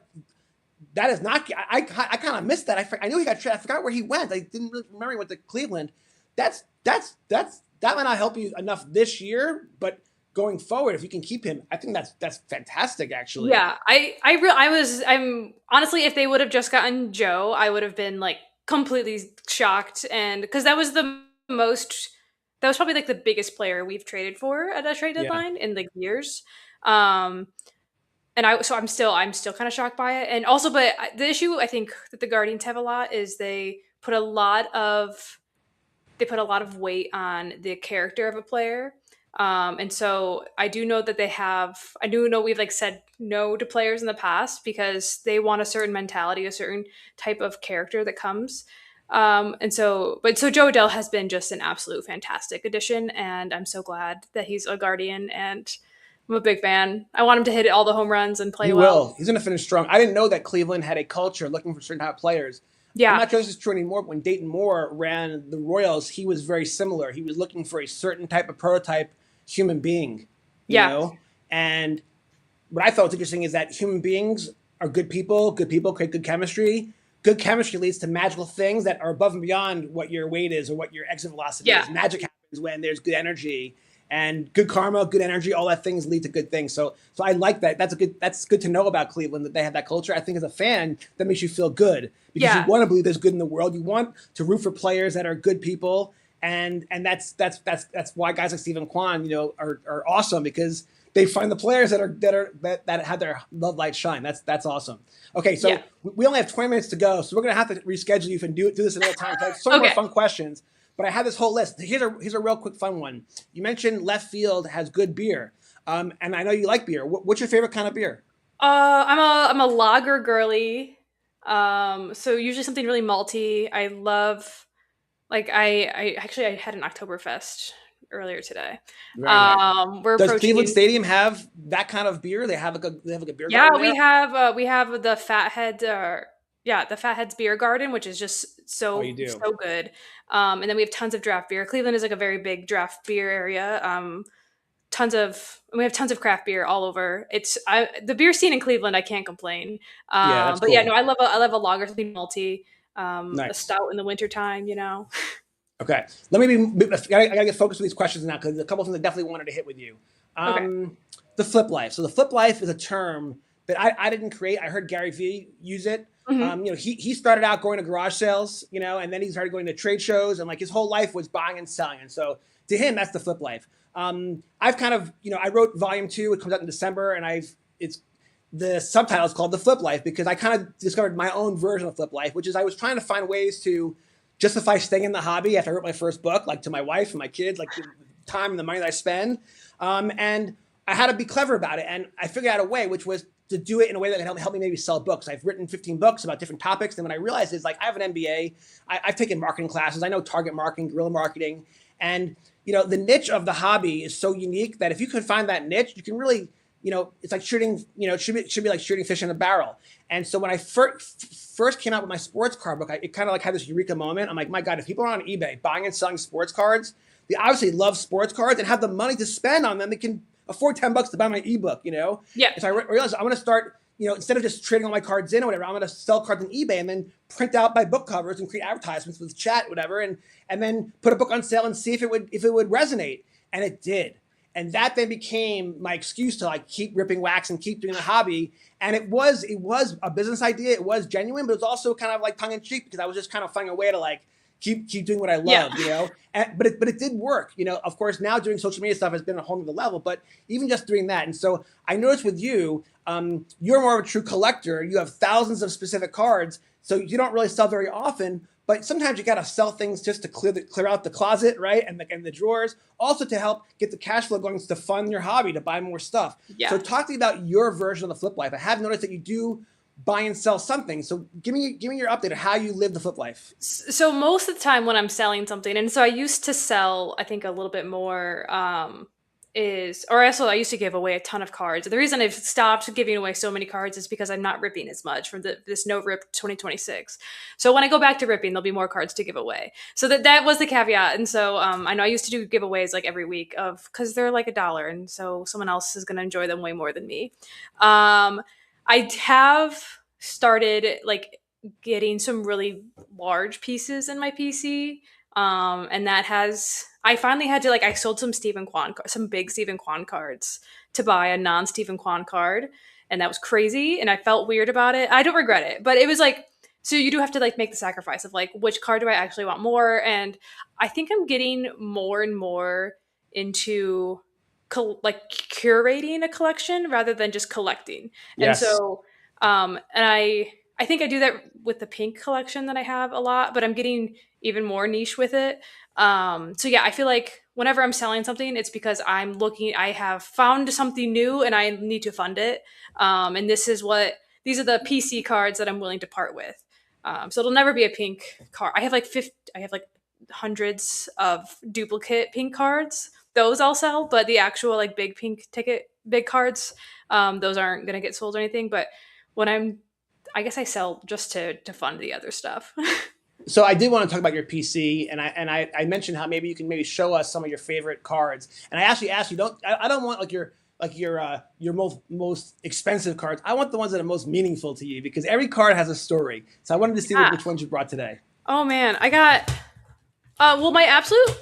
that is not. I kind of missed that. I knew he got traded. I forgot where he went. I didn't really remember he went to Cleveland. That might not help you enough this year, but going forward, if you can keep him, I think that's fantastic. Actually, yeah. I'm honestly, if they would have just gotten Joe, I would have been like completely shocked, and because that was probably like the biggest player we've traded for at a trade deadline in like years. And I'm still kind of shocked by it. And also, but the issue I think that the Guardians have a lot is they put a lot of weight on the character of a player. And so I do know that we've like said no to players in the past because they want a certain mentality, a certain type of character that comes. So Joe Adell has been just an absolute fantastic addition, and I'm so glad that he's a Guardian, and I'm a big fan. I want him to hit all the home runs and play well. He will. He's going to finish strong. I didn't know that Cleveland had a culture looking for certain type of players. Yeah. I'm not sure this is true anymore, but when Dayton Moore ran the Royals, he was very similar. He was looking for a certain type of prototype human being, you know? And what I thought was interesting is that human beings are good people create good chemistry. Good chemistry leads to magical things that are above and beyond what your weight is or what your exit velocity is. Magic happens when there's good energy. And good karma, good energy, all that things lead to good things. So I like that. That's good to know about Cleveland, that they have that culture. I think as a fan, that makes you feel good because you want to believe there's good in the world. You want to root for players that are good people, and that's why guys like Stephen Kwan, are awesome because they find the players that have their love light shine. That's awesome. Okay, so we only have 20 minutes to go, so we're gonna have to reschedule you and do this another time. I have so more fun questions. But I have this whole list. Here's a real quick fun one. You mentioned left field has good beer, and I know you like beer. What's your favorite kind of beer? I'm a lager girly. So usually something really malty. I love like I had an Oktoberfest earlier today. Very nice. We're Does Cleveland approaching. Stadium have that kind of beer? They have like a beer Yeah, garden there. we have the Fathead yeah, the Fatheads Beer Garden, which is just Oh, you so do. so good. And then we have tons of draft beer. Cleveland is like a very big draft beer area. We have tons of craft beer all over. The beer scene in Cleveland. I can't complain. Yeah, that's But yeah, no, cool. I love a lager, something malty, a Nice. stout in the wintertime, you know. Okay, let me be. I gotta get focused with these questions now because a couple of things I definitely wanted to hit with you. Okay. The flip life. So the flip life is a term that I didn't create. I heard Gary Vee use it. Hmm. He started out going to garage sales, and then he started going to trade shows, and like his whole life was buying and selling. And so to him, that's the flip life. I've kind of, I wrote volume two. It comes out in December, and it's the subtitle is called The Flip Life because I kind of discovered my own version of flip life, which is I was trying to find ways to justify staying in the hobby after I wrote my first book, like to my wife and my kids, like the time and the money that I spend. And I had to be clever about it. And I figured out a way, which was to do it in a way that could help me maybe sell books. I've written 15 books about different topics. And what I realized is like I have an MBA. I've taken marketing classes. I know target marketing, guerrilla marketing. And, the niche of the hobby is so unique that if you can find that niche, you can really, it's like shooting, it should be like shooting fish in a barrel. And so when I first came out with my sports card book, it kind of like had this eureka moment. I'm like, my God, if people are on eBay buying and selling sports cards, they obviously love sports cards and have the money to spend on them. They can afford $10 to buy my ebook. Yeah. And so I realized I'm going to start, instead of just trading all my cards in or whatever, I'm going to sell cards on eBay and then print out my book covers and create advertisements with chat, whatever, and then put a book on sale and see if it would resonate. And it did. And that then became my excuse to like keep ripping wax and keep doing the hobby. And it was a business idea. It was genuine, but it was also kind of like tongue in cheek because I was just kind of finding a way to like keep doing what I love, Yeah. but it did work. Of course, now doing social media stuff has been a whole nother level, but even just doing that. And so I noticed with you, you're more of a true collector. You have thousands of specific cards, so you don't really sell very often. But sometimes you got to sell things just to clear out the closet, right, and the drawers. Also to help get the cash flow going to fund your hobby to buy more stuff. Yeah. So talk to me about your version of the flip life. I have noticed that you do buy and sell something. So give me your update of how you live the flip life. So most of the time when I'm selling something, and so I used to sell, I think a little bit more, I used to give away a ton of cards. The reason I've stopped giving away so many cards is because I'm not ripping as much from this no rip 2026. So when I go back to ripping, there'll be more cards to give away. So that was the caveat. And so I know I used to do giveaways like every week because they're like $1, and so someone else is going to enjoy them way more than me. I have started like getting some really large pieces in my PC. And I finally had to I sold some big Stephen Kwan cards to buy a non Stephen Kwan card. And that was crazy. And I felt weird about it. I don't regret it, but it was so you do have to make the sacrifice of which card do I actually want more? And I think I'm getting more and more into curating a collection rather than just collecting. And Yes. so, and I think I do that with the pink collection that I have a lot, but I'm getting even more niche with it. So yeah, I feel like whenever I'm selling something, it's because I have found something new and I need to fund it. And these are the PC cards that I'm willing to part with. So it'll never be a pink card. I have hundreds of duplicate pink cards. Those I'll sell, but the actual big pink ticket, big cards, those aren't gonna get sold or anything. But I guess I sell just to fund the other stuff. So I did want to talk about your PC, and I mentioned how maybe you can maybe show us some of your favorite cards. And I actually asked you, I don't want your most expensive cards. I want the ones that are most meaningful to you because every card has a story. So I wanted to see which ones you brought today. Oh man, I got my absolute.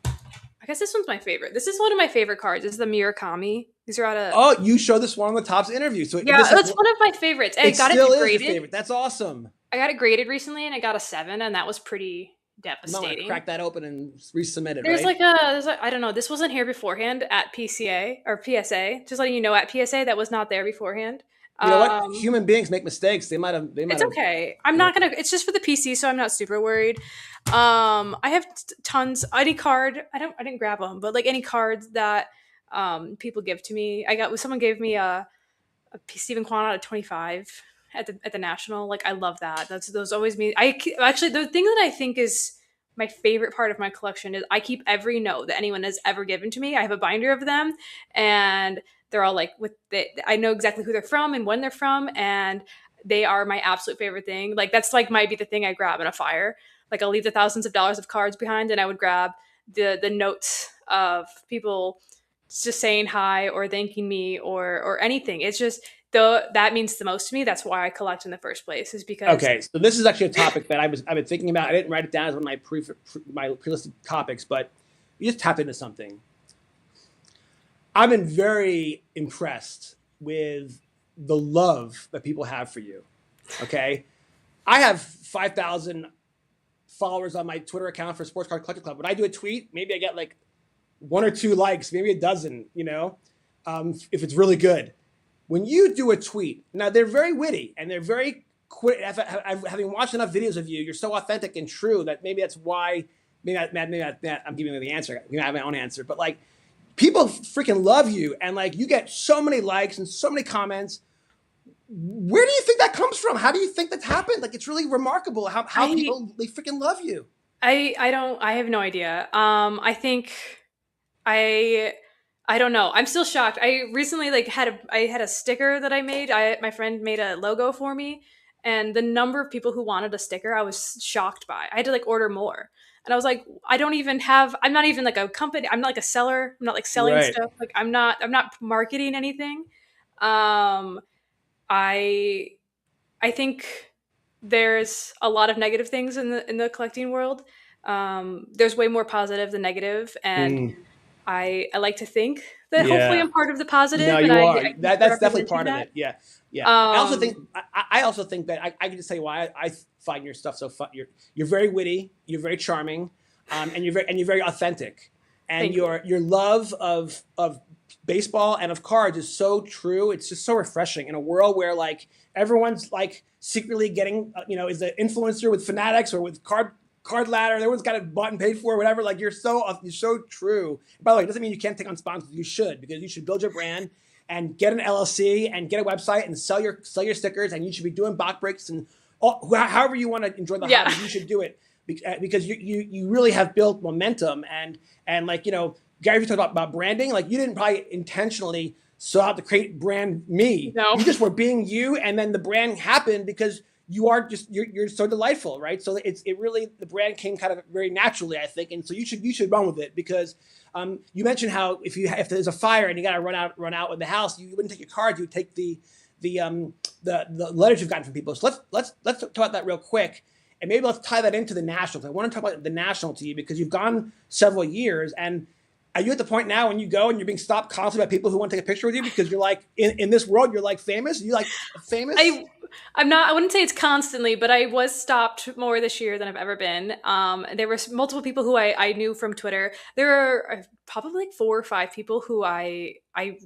I guess this one's my favorite. This is one of my favorite cards. This is the Murakami. These are out of. Oh, you showed this one on the Topps interview. So yeah, that's one of my favorites. And I got still it is graded. your favorite. That's awesome. I got it graded recently, and I got a 7, and that was pretty I'm devastating. gonna crack that open and resubmit it. There's right? I don't know. This wasn't here beforehand at PCA or PSA. Just letting you know, at PSA that was not there beforehand. You know what? Human beings make mistakes. They might have. It's okay. I'm not gonna. It's just for the PC, so I'm not super worried. I have tons. Any card. I didn't grab them, but any cards that people give to me. Someone gave me a Stephen Kwan out of 25 at the national. Like I love that. Those always mean actually the thing that I think is my favorite part of my collection is I keep every note that anyone has ever given to me. I have a binder of them, and they're all like I know exactly who they're from and when they're from, and they are my absolute favorite thing. Like that's like might be the thing I grab in a fire. Like I'll leave the thousands of dollars of cards behind, and I would grab the notes of people just saying hi or thanking me or anything. It's just that means the most to me. That's why I collect in the first place, is because Okay, so this is actually a topic that I've been thinking about. I didn't write it down as one of my pre-listed topics, but you just tap into something. I've been very impressed with the love that people have for you. Okay, I have 5,000 followers on my Twitter account for Sports Card Collector Club. When I do a tweet, maybe I get like 1 or 2 likes, maybe a dozen. If it's really good. When you do a tweet, now they're very witty and they're very quick. Having watched enough videos of you, you're so authentic and true that maybe that's why. Maybe I'm giving you the answer. I have my own answer, but like people freaking love you, and like you get so many likes and so many comments. Where do you think that comes from? How do you think that's happened? Like it's really remarkable how people they freaking love you. I have no idea. I think I don't know. I'm still shocked. I recently I had a sticker that I made. My friend made a logo for me, and the number of people who wanted a sticker, I was shocked by. I had to like order more. And I was like, I'm not even like a company. I'm not like a seller. I'm not like selling stuff. Like I'm not marketing anything. I think there's a lot of negative things in the collecting world. There's way more positive than negative, and I like to think that hopefully I'm part of the positive. No, you are. That's definitely part of it. Yeah. I also think that I can just tell you why I find your stuff so fun. You're very witty. You're very charming, and you're very authentic. And your love of baseball and of cards is so true. It's just so refreshing in a world where like everyone's like secretly getting is an influencer with Fanatics or with card ladder. Everyone's got it bought and paid for, whatever. Like you're so true. By the way, it doesn't mean you can't take on sponsors. You should, because you should build your brand and get an LLC and get a website and sell your stickers. And you should be doing box breaks and however you want to enjoy the hobby. You should do it because you really have built momentum and like Gary, you talked about branding. Like you didn't probably intentionally set out to create brand me. No. You just were being you, and then the brand happened because you're so delightful, right? So it really the brand came kind of very naturally, I think, and so you should run with it because you mentioned how if there's a fire and you got to run out with the house, you wouldn't take your cards, you would take the letters you've gotten from people. So let's talk about that real quick, and maybe let's tie that into the Nationals. I want to talk about the National to you because you've gone several years, and are you at the point now when you go and you're being stopped constantly by people who want to take a picture with you because you're like in this world you're like famous? You like famous? I'm not. I wouldn't say it's constantly, but I was stopped more this year than I've ever been. There were multiple people who I knew from Twitter. There are probably like 4 or 5 people who I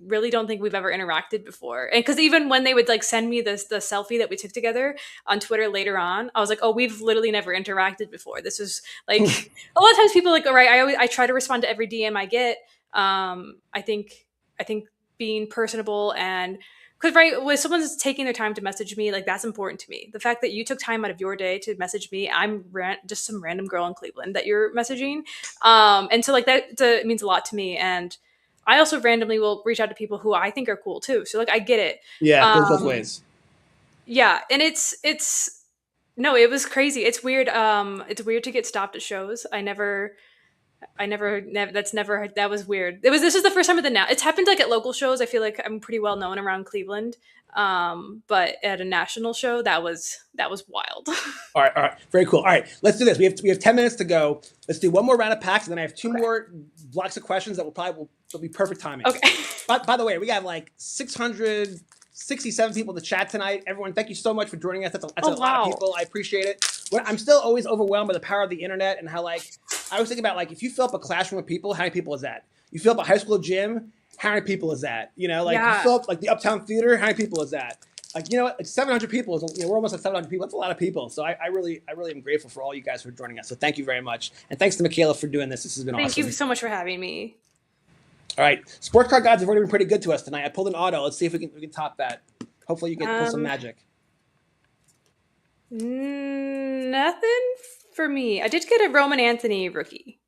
really don't think we've ever interacted before. And because even when they would like send me the selfie that we took together on Twitter later on, I was like, oh, we've literally never interacted before. This is like a lot of times people are like, all right, I try to respond to every DM I get. I think being personable and because when someone's taking their time to message me, like that's important to me. The fact that you took time out of your day to message me, I'm just some random girl in Cleveland that you're messaging, and so like that means a lot to me. And I also randomly will reach out to people who I think are cool too. So like I get it. Yeah, goes both ways. Yeah, and it was crazy. It's weird. It's weird to get stopped at shows. That was weird. This is the first time at it's happened like at local shows. I feel like I'm pretty well known around Cleveland. But at a national show, that was wild. All right. Very cool. All right, let's do this. We have 10 minutes to go. Let's do one more round of packs, and then I have 2 more blocks of questions that will be perfect timing. Okay. By the way, we got like 667 people in the chat tonight. Everyone, thank you so much for joining us. That's a lot of people. I appreciate it. I'm still always overwhelmed by the power of the internet and how like I was thinking about like if you fill up a classroom with people, how many people is that? You fill up a high school gym, how many people is that? You fill up like the Uptown Theater, how many people is that? Like it's 700 people. We're almost at 700 people. That's a lot of people. So I really am grateful for all you guys for joining us. So thank you very much, and thanks to Mikayla for doing this. This has been awesome. Thank you so much for having me. All right, sports card gods have already been pretty good to us tonight. I pulled an auto. Let's see if we can top that. Hopefully you get pull some Um, magic. Nothing for me. I did get a Roman Anthony rookie.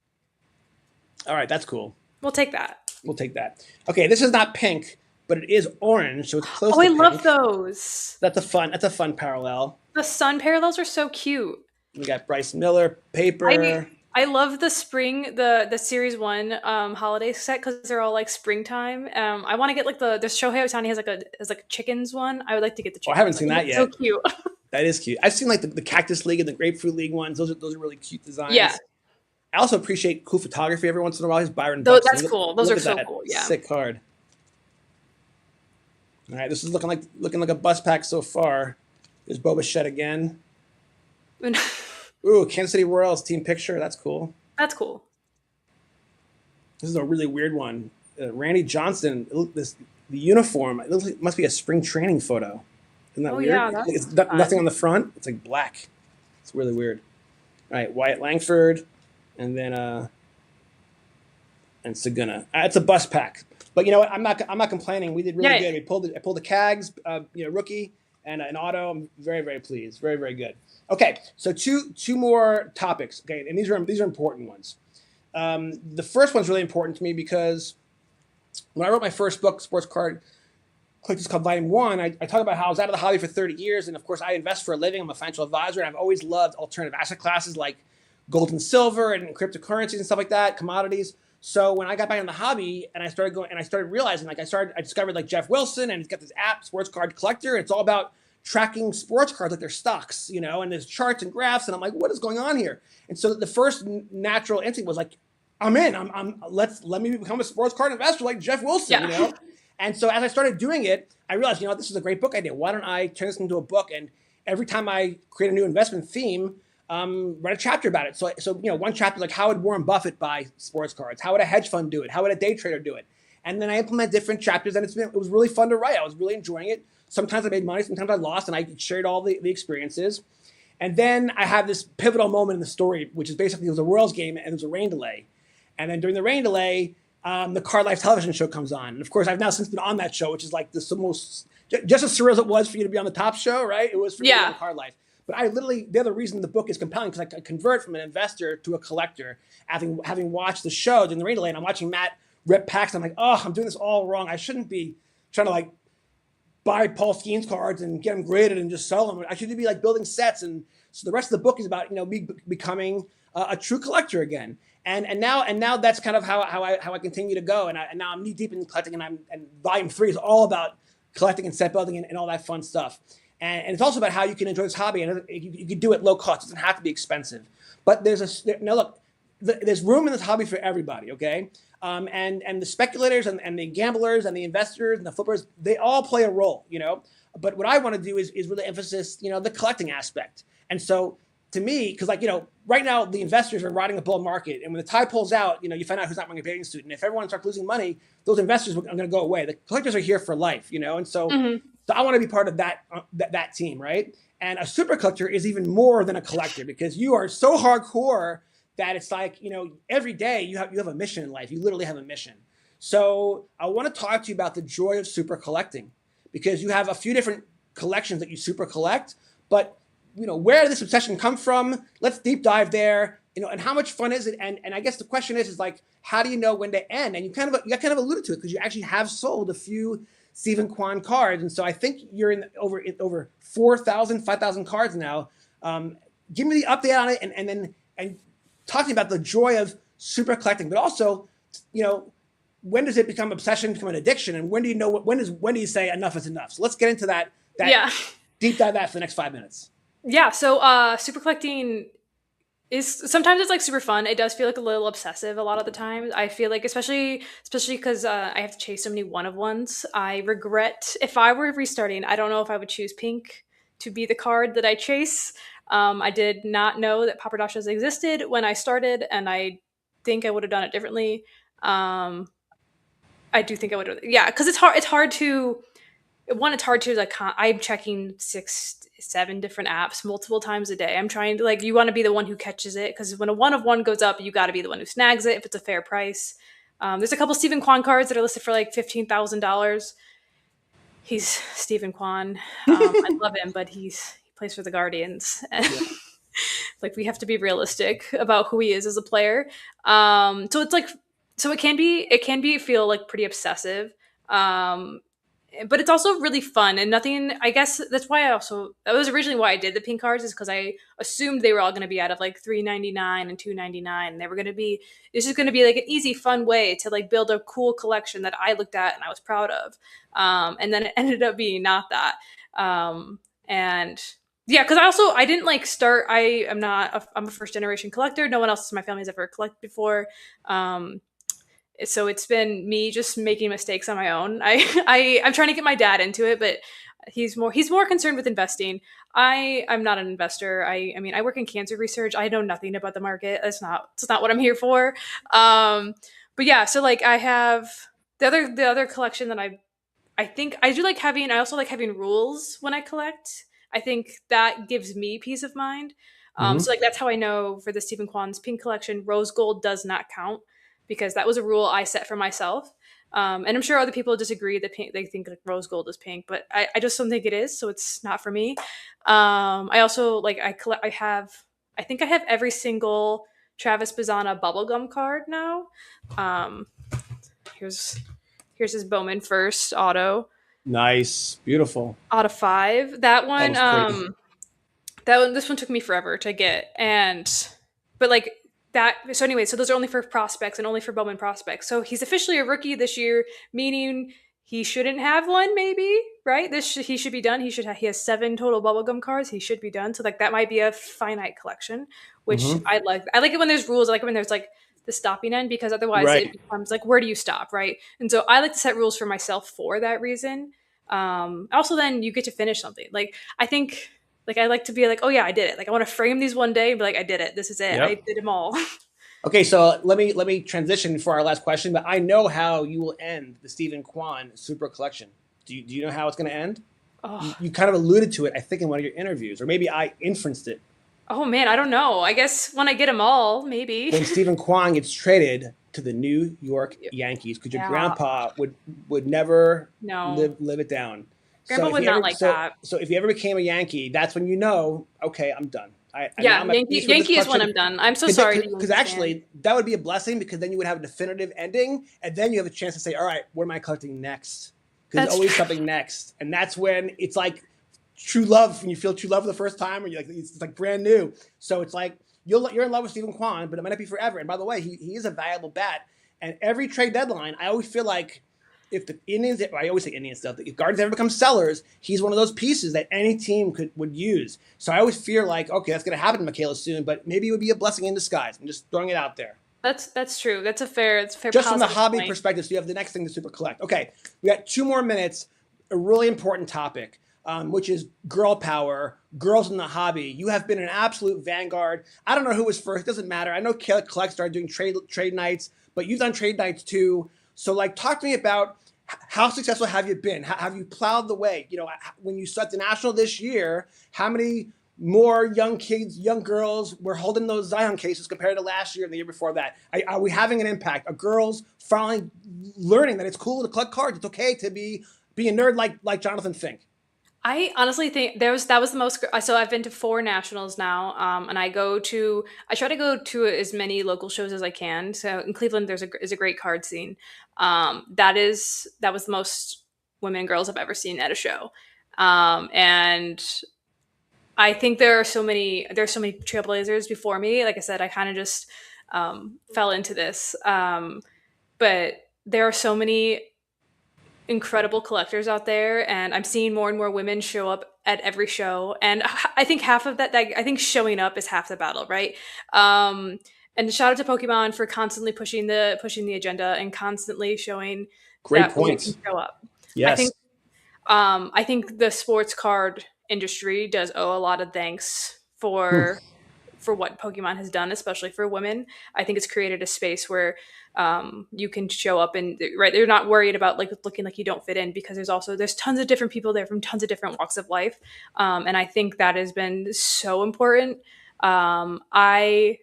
All right, that's cool. We'll take that. We'll take that. Okay, this is not pink, but it is orange, so it's close Oh, to I love pink. those. That's a fun parallel. The sun parallels are so cute. We got Bryce Miller I paper. I love the spring the series one holiday set because they're all like springtime. I want to get like the Shohei Ohtani has like a chickens one. I would like to get the Oh, I haven't chickens. I seen think that it's so yet. cute. That is cute. I've seen like the Cactus League and the Grapefruit League ones. Those are really cute Yeah, designs. I also appreciate cool photography every once in a while. He's Byron though Buxton. that's cool. Those Look are at so that cool. Yeah. sick card. All right, this is looking like a bus pack so far. There's Boba Fett again. Ooh, Kansas City Royals team picture. That's cool. That's cool. This is a really weird one. Randy Johnson. The uniform. It looks like, it must be a spring training photo. Isn't that Oh weird? yeah, It's that's nothing fun. on the front. It's like black. It's really weird. All right, Wyatt Langford, and then and Saguna. It's a bus pack, but you know what? I'm not complaining. We did really Yeah, good. I pulled the Cags, rookie, and an auto. I'm very very pleased. Very very good. Okay, so two more topics. Okay, and these are important ones. The first one's really important to me because when I wrote my first book, Sports Card Collectors Club Volume One, I talk about how I was out of the hobby for 30 years, and of course I invest for a living. I'm a financial advisor, and I've always loved alternative asset classes like gold and silver and cryptocurrencies and stuff like that, commodities. So when I got back in the hobby and I started realizing I discovered like Jeff Wilson, and he's got this app, Sports Card Collector. And it's all about tracking sports cards like they're stocks, and there's charts and graphs, and I'm like, what is going on here? And so the first natural instinct was like, I'm in. Let me become a sports card investor like Jeff Wilson, yeah. And so as I started doing it, I realized, this is a great book idea. Why don't I turn this into a book? And every time I create a new investment theme, write a chapter about it. So one chapter is like, how would Warren Buffett buy sports cards? How would a hedge fund do it? How would a day trader do it? And then I implement different chapters, and it was really fun to write. I was really enjoying it. Sometimes I made money, sometimes I lost, and I shared all the experiences. And then I had this pivotal moment in the story, which is basically it was a Royals game and it was a rain delay. And then during the rain delay, the Card Life television show comes on. And of course, I've now since been on that show, which is like the most, just as surreal as it was for you to be on the top show, right? It was for me to be on Yeah. Card Life. But the other reason the book is compelling because I could convert from an investor to a collector, having watched the show during the rain delay, and I'm watching Matt rip packs. I'm like, oh, I'm doing this all wrong. I shouldn't be trying to like buy Paul Skeens cards and get them graded and just sell them. I should be like building sets. And so the rest of the book is about me becoming a true collector again. And now that's kind of how I continue to go. And now I'm knee deep in collecting, and volume 3 is all about collecting and set building and all that fun stuff. And it's also about how you can enjoy this hobby, and you can do it low cost. It doesn't have to be expensive. But there's room in this hobby for everybody. Okay. And the speculators and the gamblers and the investors and the flippers, they all play a role, But what I want to do is really emphasize, the collecting aspect. And so to me, because right now the investors are riding a bull market, and when the tide pulls out, you find out who's not wearing a bathing suit. And if everyone starts losing money, those investors are going to go away. The collectors are here for life, And so, Mhm. so I want to be part of that team, right? And a super collector is even more than a collector because you are so hardcore that it's like, every day you have a mission in life. You literally have a mission. So I want to talk to you about the joy of super collecting because you have a few different collections that you super collect, but where did this obsession come from? Let's deep dive there, and how much fun is it? And I guess the question is like, how do you know when to end? And you kind of alluded to it because you actually have sold a few Stephen Kwan cards. And so I think you're in over 4,000, 5,000 cards now. Give me the update on it and talking about the joy of super collecting, but also, when does it become obsession, become an addiction? And when do you know when do you say enough is enough? So let's get into that Yeah. deep dive that for the next 5 minutes. Yeah. So super collecting is sometimes it's like super fun. It does feel like a little obsessive a lot of the time. I feel like especially because I have to chase so many one of ones. I regret if I were restarting. I don't know if I would choose pink to be the card that I chase. I did not know that papardashas existed when I started, and I think I would have done it differently. I do think I would have, yeah, because it's hard. It's hard to it's hard to like. I'm checking 6, 7 different apps multiple times a day. I'm trying to like. You want to be the one who catches it because when a one of one goes up, you got to be the one who snags it if it's a fair price. There's a couple Stephen Kwan cards that are listed for like $15,000. He's Stephen Kwan. I love him, but he plays for the Guardians. Yeah. Like we have to be realistic about who he is as a player. So it's like so it can be feel like pretty obsessive. Um, but it's also really fun and nothing. I guess that's why I also that was originally why I did the pink cards is because I assumed they were all going to be out of like $3.99 and $2.99, and they were going to be this is going to be like an easy, fun way to like build a cool collection that I looked at and I was proud of. And then it ended up being not that. And yeah, because I didn't like start. I'm a first generation collector. No one else in my family has ever collected before. Um, so it's been me just making mistakes on my own. I'm trying to get my dad into it, but he's more concerned with investing. I'm not an investor. I mean I work in cancer research. I know nothing about the market. It's not what I'm here for. But yeah, so like I have the other collection that I think I do like having. I also like having rules when I collect. I think that gives me peace of mind. Hmm. So like that's how I know for the Stephen Kwan's pink collection, rose gold does not count because that was a rule I set for myself. And I'm sure other people disagree that pink, they think like rose gold is pink, but I just don't think it is, so it's not for me. I also like I collect. I think I have every single Travis Bazana bubblegum card now. Um, here's here's his Bowman first auto Nice, beautiful. out of five. That That one, was pretty. this one took me forever to get, but like that. So anyway, so those are only for prospects and only for Bowman prospects. So he's officially a rookie this year, meaning he shouldn't have one. Maybe right? He should be done. He has seven total bubblegum cards. He should be done. So like that might be a finite collection, which Hmm. I like. I like it when there's rules. I like it when there's like the stopping end because otherwise it Right. becomes like where do you stop, right? And so I like to set rules for myself for that reason. Also then you get to finish something. Like I think like I like to be like, oh yeah, I did it. Like I want to frame these one day and be like, I did it. This is it. I Yep. did them all. Okay, so let me transition for our last question, but I know how you will end the Stephen Kwan Super Collection. Do you know how it's going to end? You, Oh, you kind of alluded to it, I think, in one of your interviews, or maybe I inferenced it. oh man, I don't know. I guess when I get them all, maybe. When Stephen Kwan gets traded to the New York Yankees, because your Yeah. grandpa would never No. live it down. So Grandpa if would he not ever like that. so if he ever became a Yankee, that's when you know, okay, I'm done. I now Yeah, I'm at peace with this Yankee is when collection. I'm done. I'm so sorry to Because Yankees fan. actually, that would be a blessing because then you would have a definitive ending, and then you have a chance to say, all right, what am I collecting next? Because there's That's always true. something next, and that's when it's like true love. When you feel true love for the first time, or you're like it's like brand new. So it's like you're in love with Stephen Kwan, but it might not be forever. And by the way, he is a valuable bat. And every trade deadline, I always feel like if the Indians, I always say Indian stuff, if Guardians ever become sellers, he's one of those pieces that any team would use. So I always fear like, okay, that's going to happen to Mikayla soon, but maybe it would be a blessing in disguise. I'm just throwing it out there. That's true. That's a fair Just from the positive hobby point. perspective, so you have the next thing to super collect. Okay, we got 2 more minutes. A really important topic, which is girl power, girls in the hobby. You have been an absolute vanguard. I don't know who was first. Doesn't matter. I know Kayla Collect started doing trade nights, but you've done trade nights too. So like, talk to me about how successful have you been? How, have you plowed the way? You know, when you set the national this year, how many more young kids, young girls were holding those Zion cases compared to last year and the year before that? Are we having an impact? Are girls finally learning that it's cool to collect cards? It's okay to be a nerd like Jonathan Fink. I honestly think that was the most. So I've been to four nationals now, and I try to go to as many local shows as I can. So in Cleveland, is a great card scene. That was the most women and girls I've ever seen at a show, and I think there's so many trailblazers before me. Like I said, I kind of just fell into this, but there are so many incredible collectors out there, and I'm seeing more and more women show up at every show, and I think half of that, I think showing up is half the battle, right? um and shout out to Pokemon for constantly pushing the agenda and constantly showing Great that women can points. show up. i Yes. think I think the sports card industry does owe a lot of thanks Hmm. for what Pokemon has done, especially for women. I think it's created a space where you can show up and right, they're not worried about like looking like you don't fit in because there's tons of different people there from tons of different walks of life, and I think that has been so important. I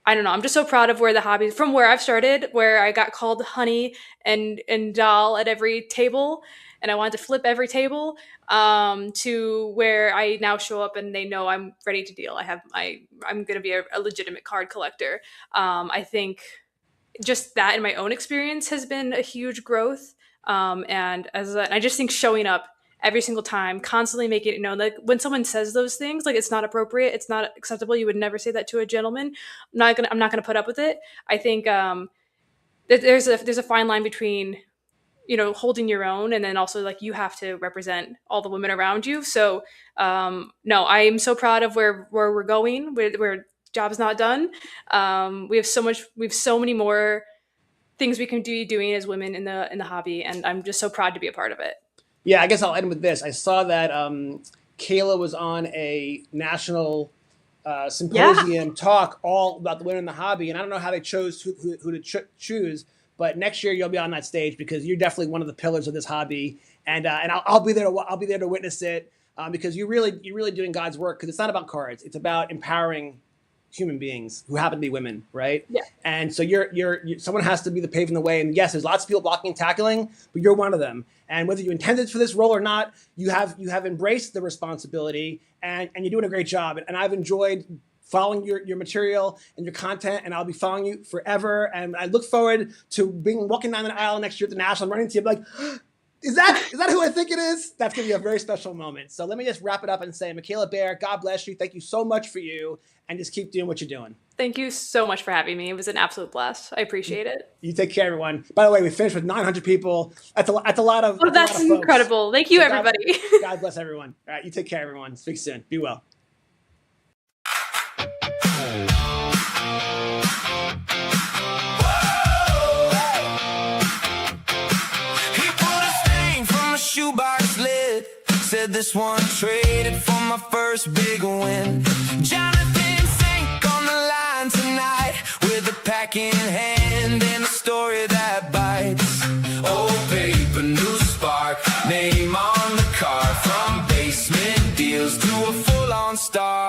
I don't know. I'm just so proud of where the hobby, from where I've started, where I got called honey and doll at every table, and I wanted to flip every table, to where I now show up and they know I'm ready to deal. I'm going to be a legitimate card collector. I think just that in my own experience has been a huge growth. I just think showing up every single time, constantly making it known, like when someone says those things, like it's not appropriate, it's not acceptable. You would never say that to a gentleman. I'm not gonna put up with it. I think there's a fine line between, holding your own, and then also like you have to represent all the women around you. So no, I am so proud of where we're going. Where job's not done. We have so many more things we can be doing as women in the hobby, and I'm just so proud to be a part of it. Yeah, I guess I'll end with this. I saw that Kayla was on a national symposium talk all about the women in the hobby, and I don't know how they chose who to choose, but next year you'll be on that stage because you're definitely one of the pillars of this hobby, and I'll be there to witness it, because you're really doing God's work, because it's not about cards, it's about empowering human beings who happen to be women, right? Yeah. And so you're someone has to be the paving the way. And yes, there's lots of people blocking and tackling, but you're one of them. And whether you intended for this role or not, you have embraced the responsibility, and you're doing a great job. And I've enjoyed following your material and your content, and I'll be following you forever. And I look forward to walking down the aisle next year at the National and running to you, like, is that who I think it is? That's going to be a very special moment. So let me just wrap it up and say, Mikayla Bear, God bless you. Thank you so much for you, and just keep doing what you're doing. Thank you so much for having me. It was an absolute blast. I appreciate it. You take care, everyone. By the way, we finished with 900 people. That's a lot of. Oh, that's incredible. Thank you, everybody. God bless everyone. All right, you take care, everyone. Speak soon. Be well. Shoebox lid, said this one traded for my first big win. Jonathan sank on the line tonight with a pack in hand and a story that bites. Old paper, new spark, name on the card, from basement deals to a full-on star.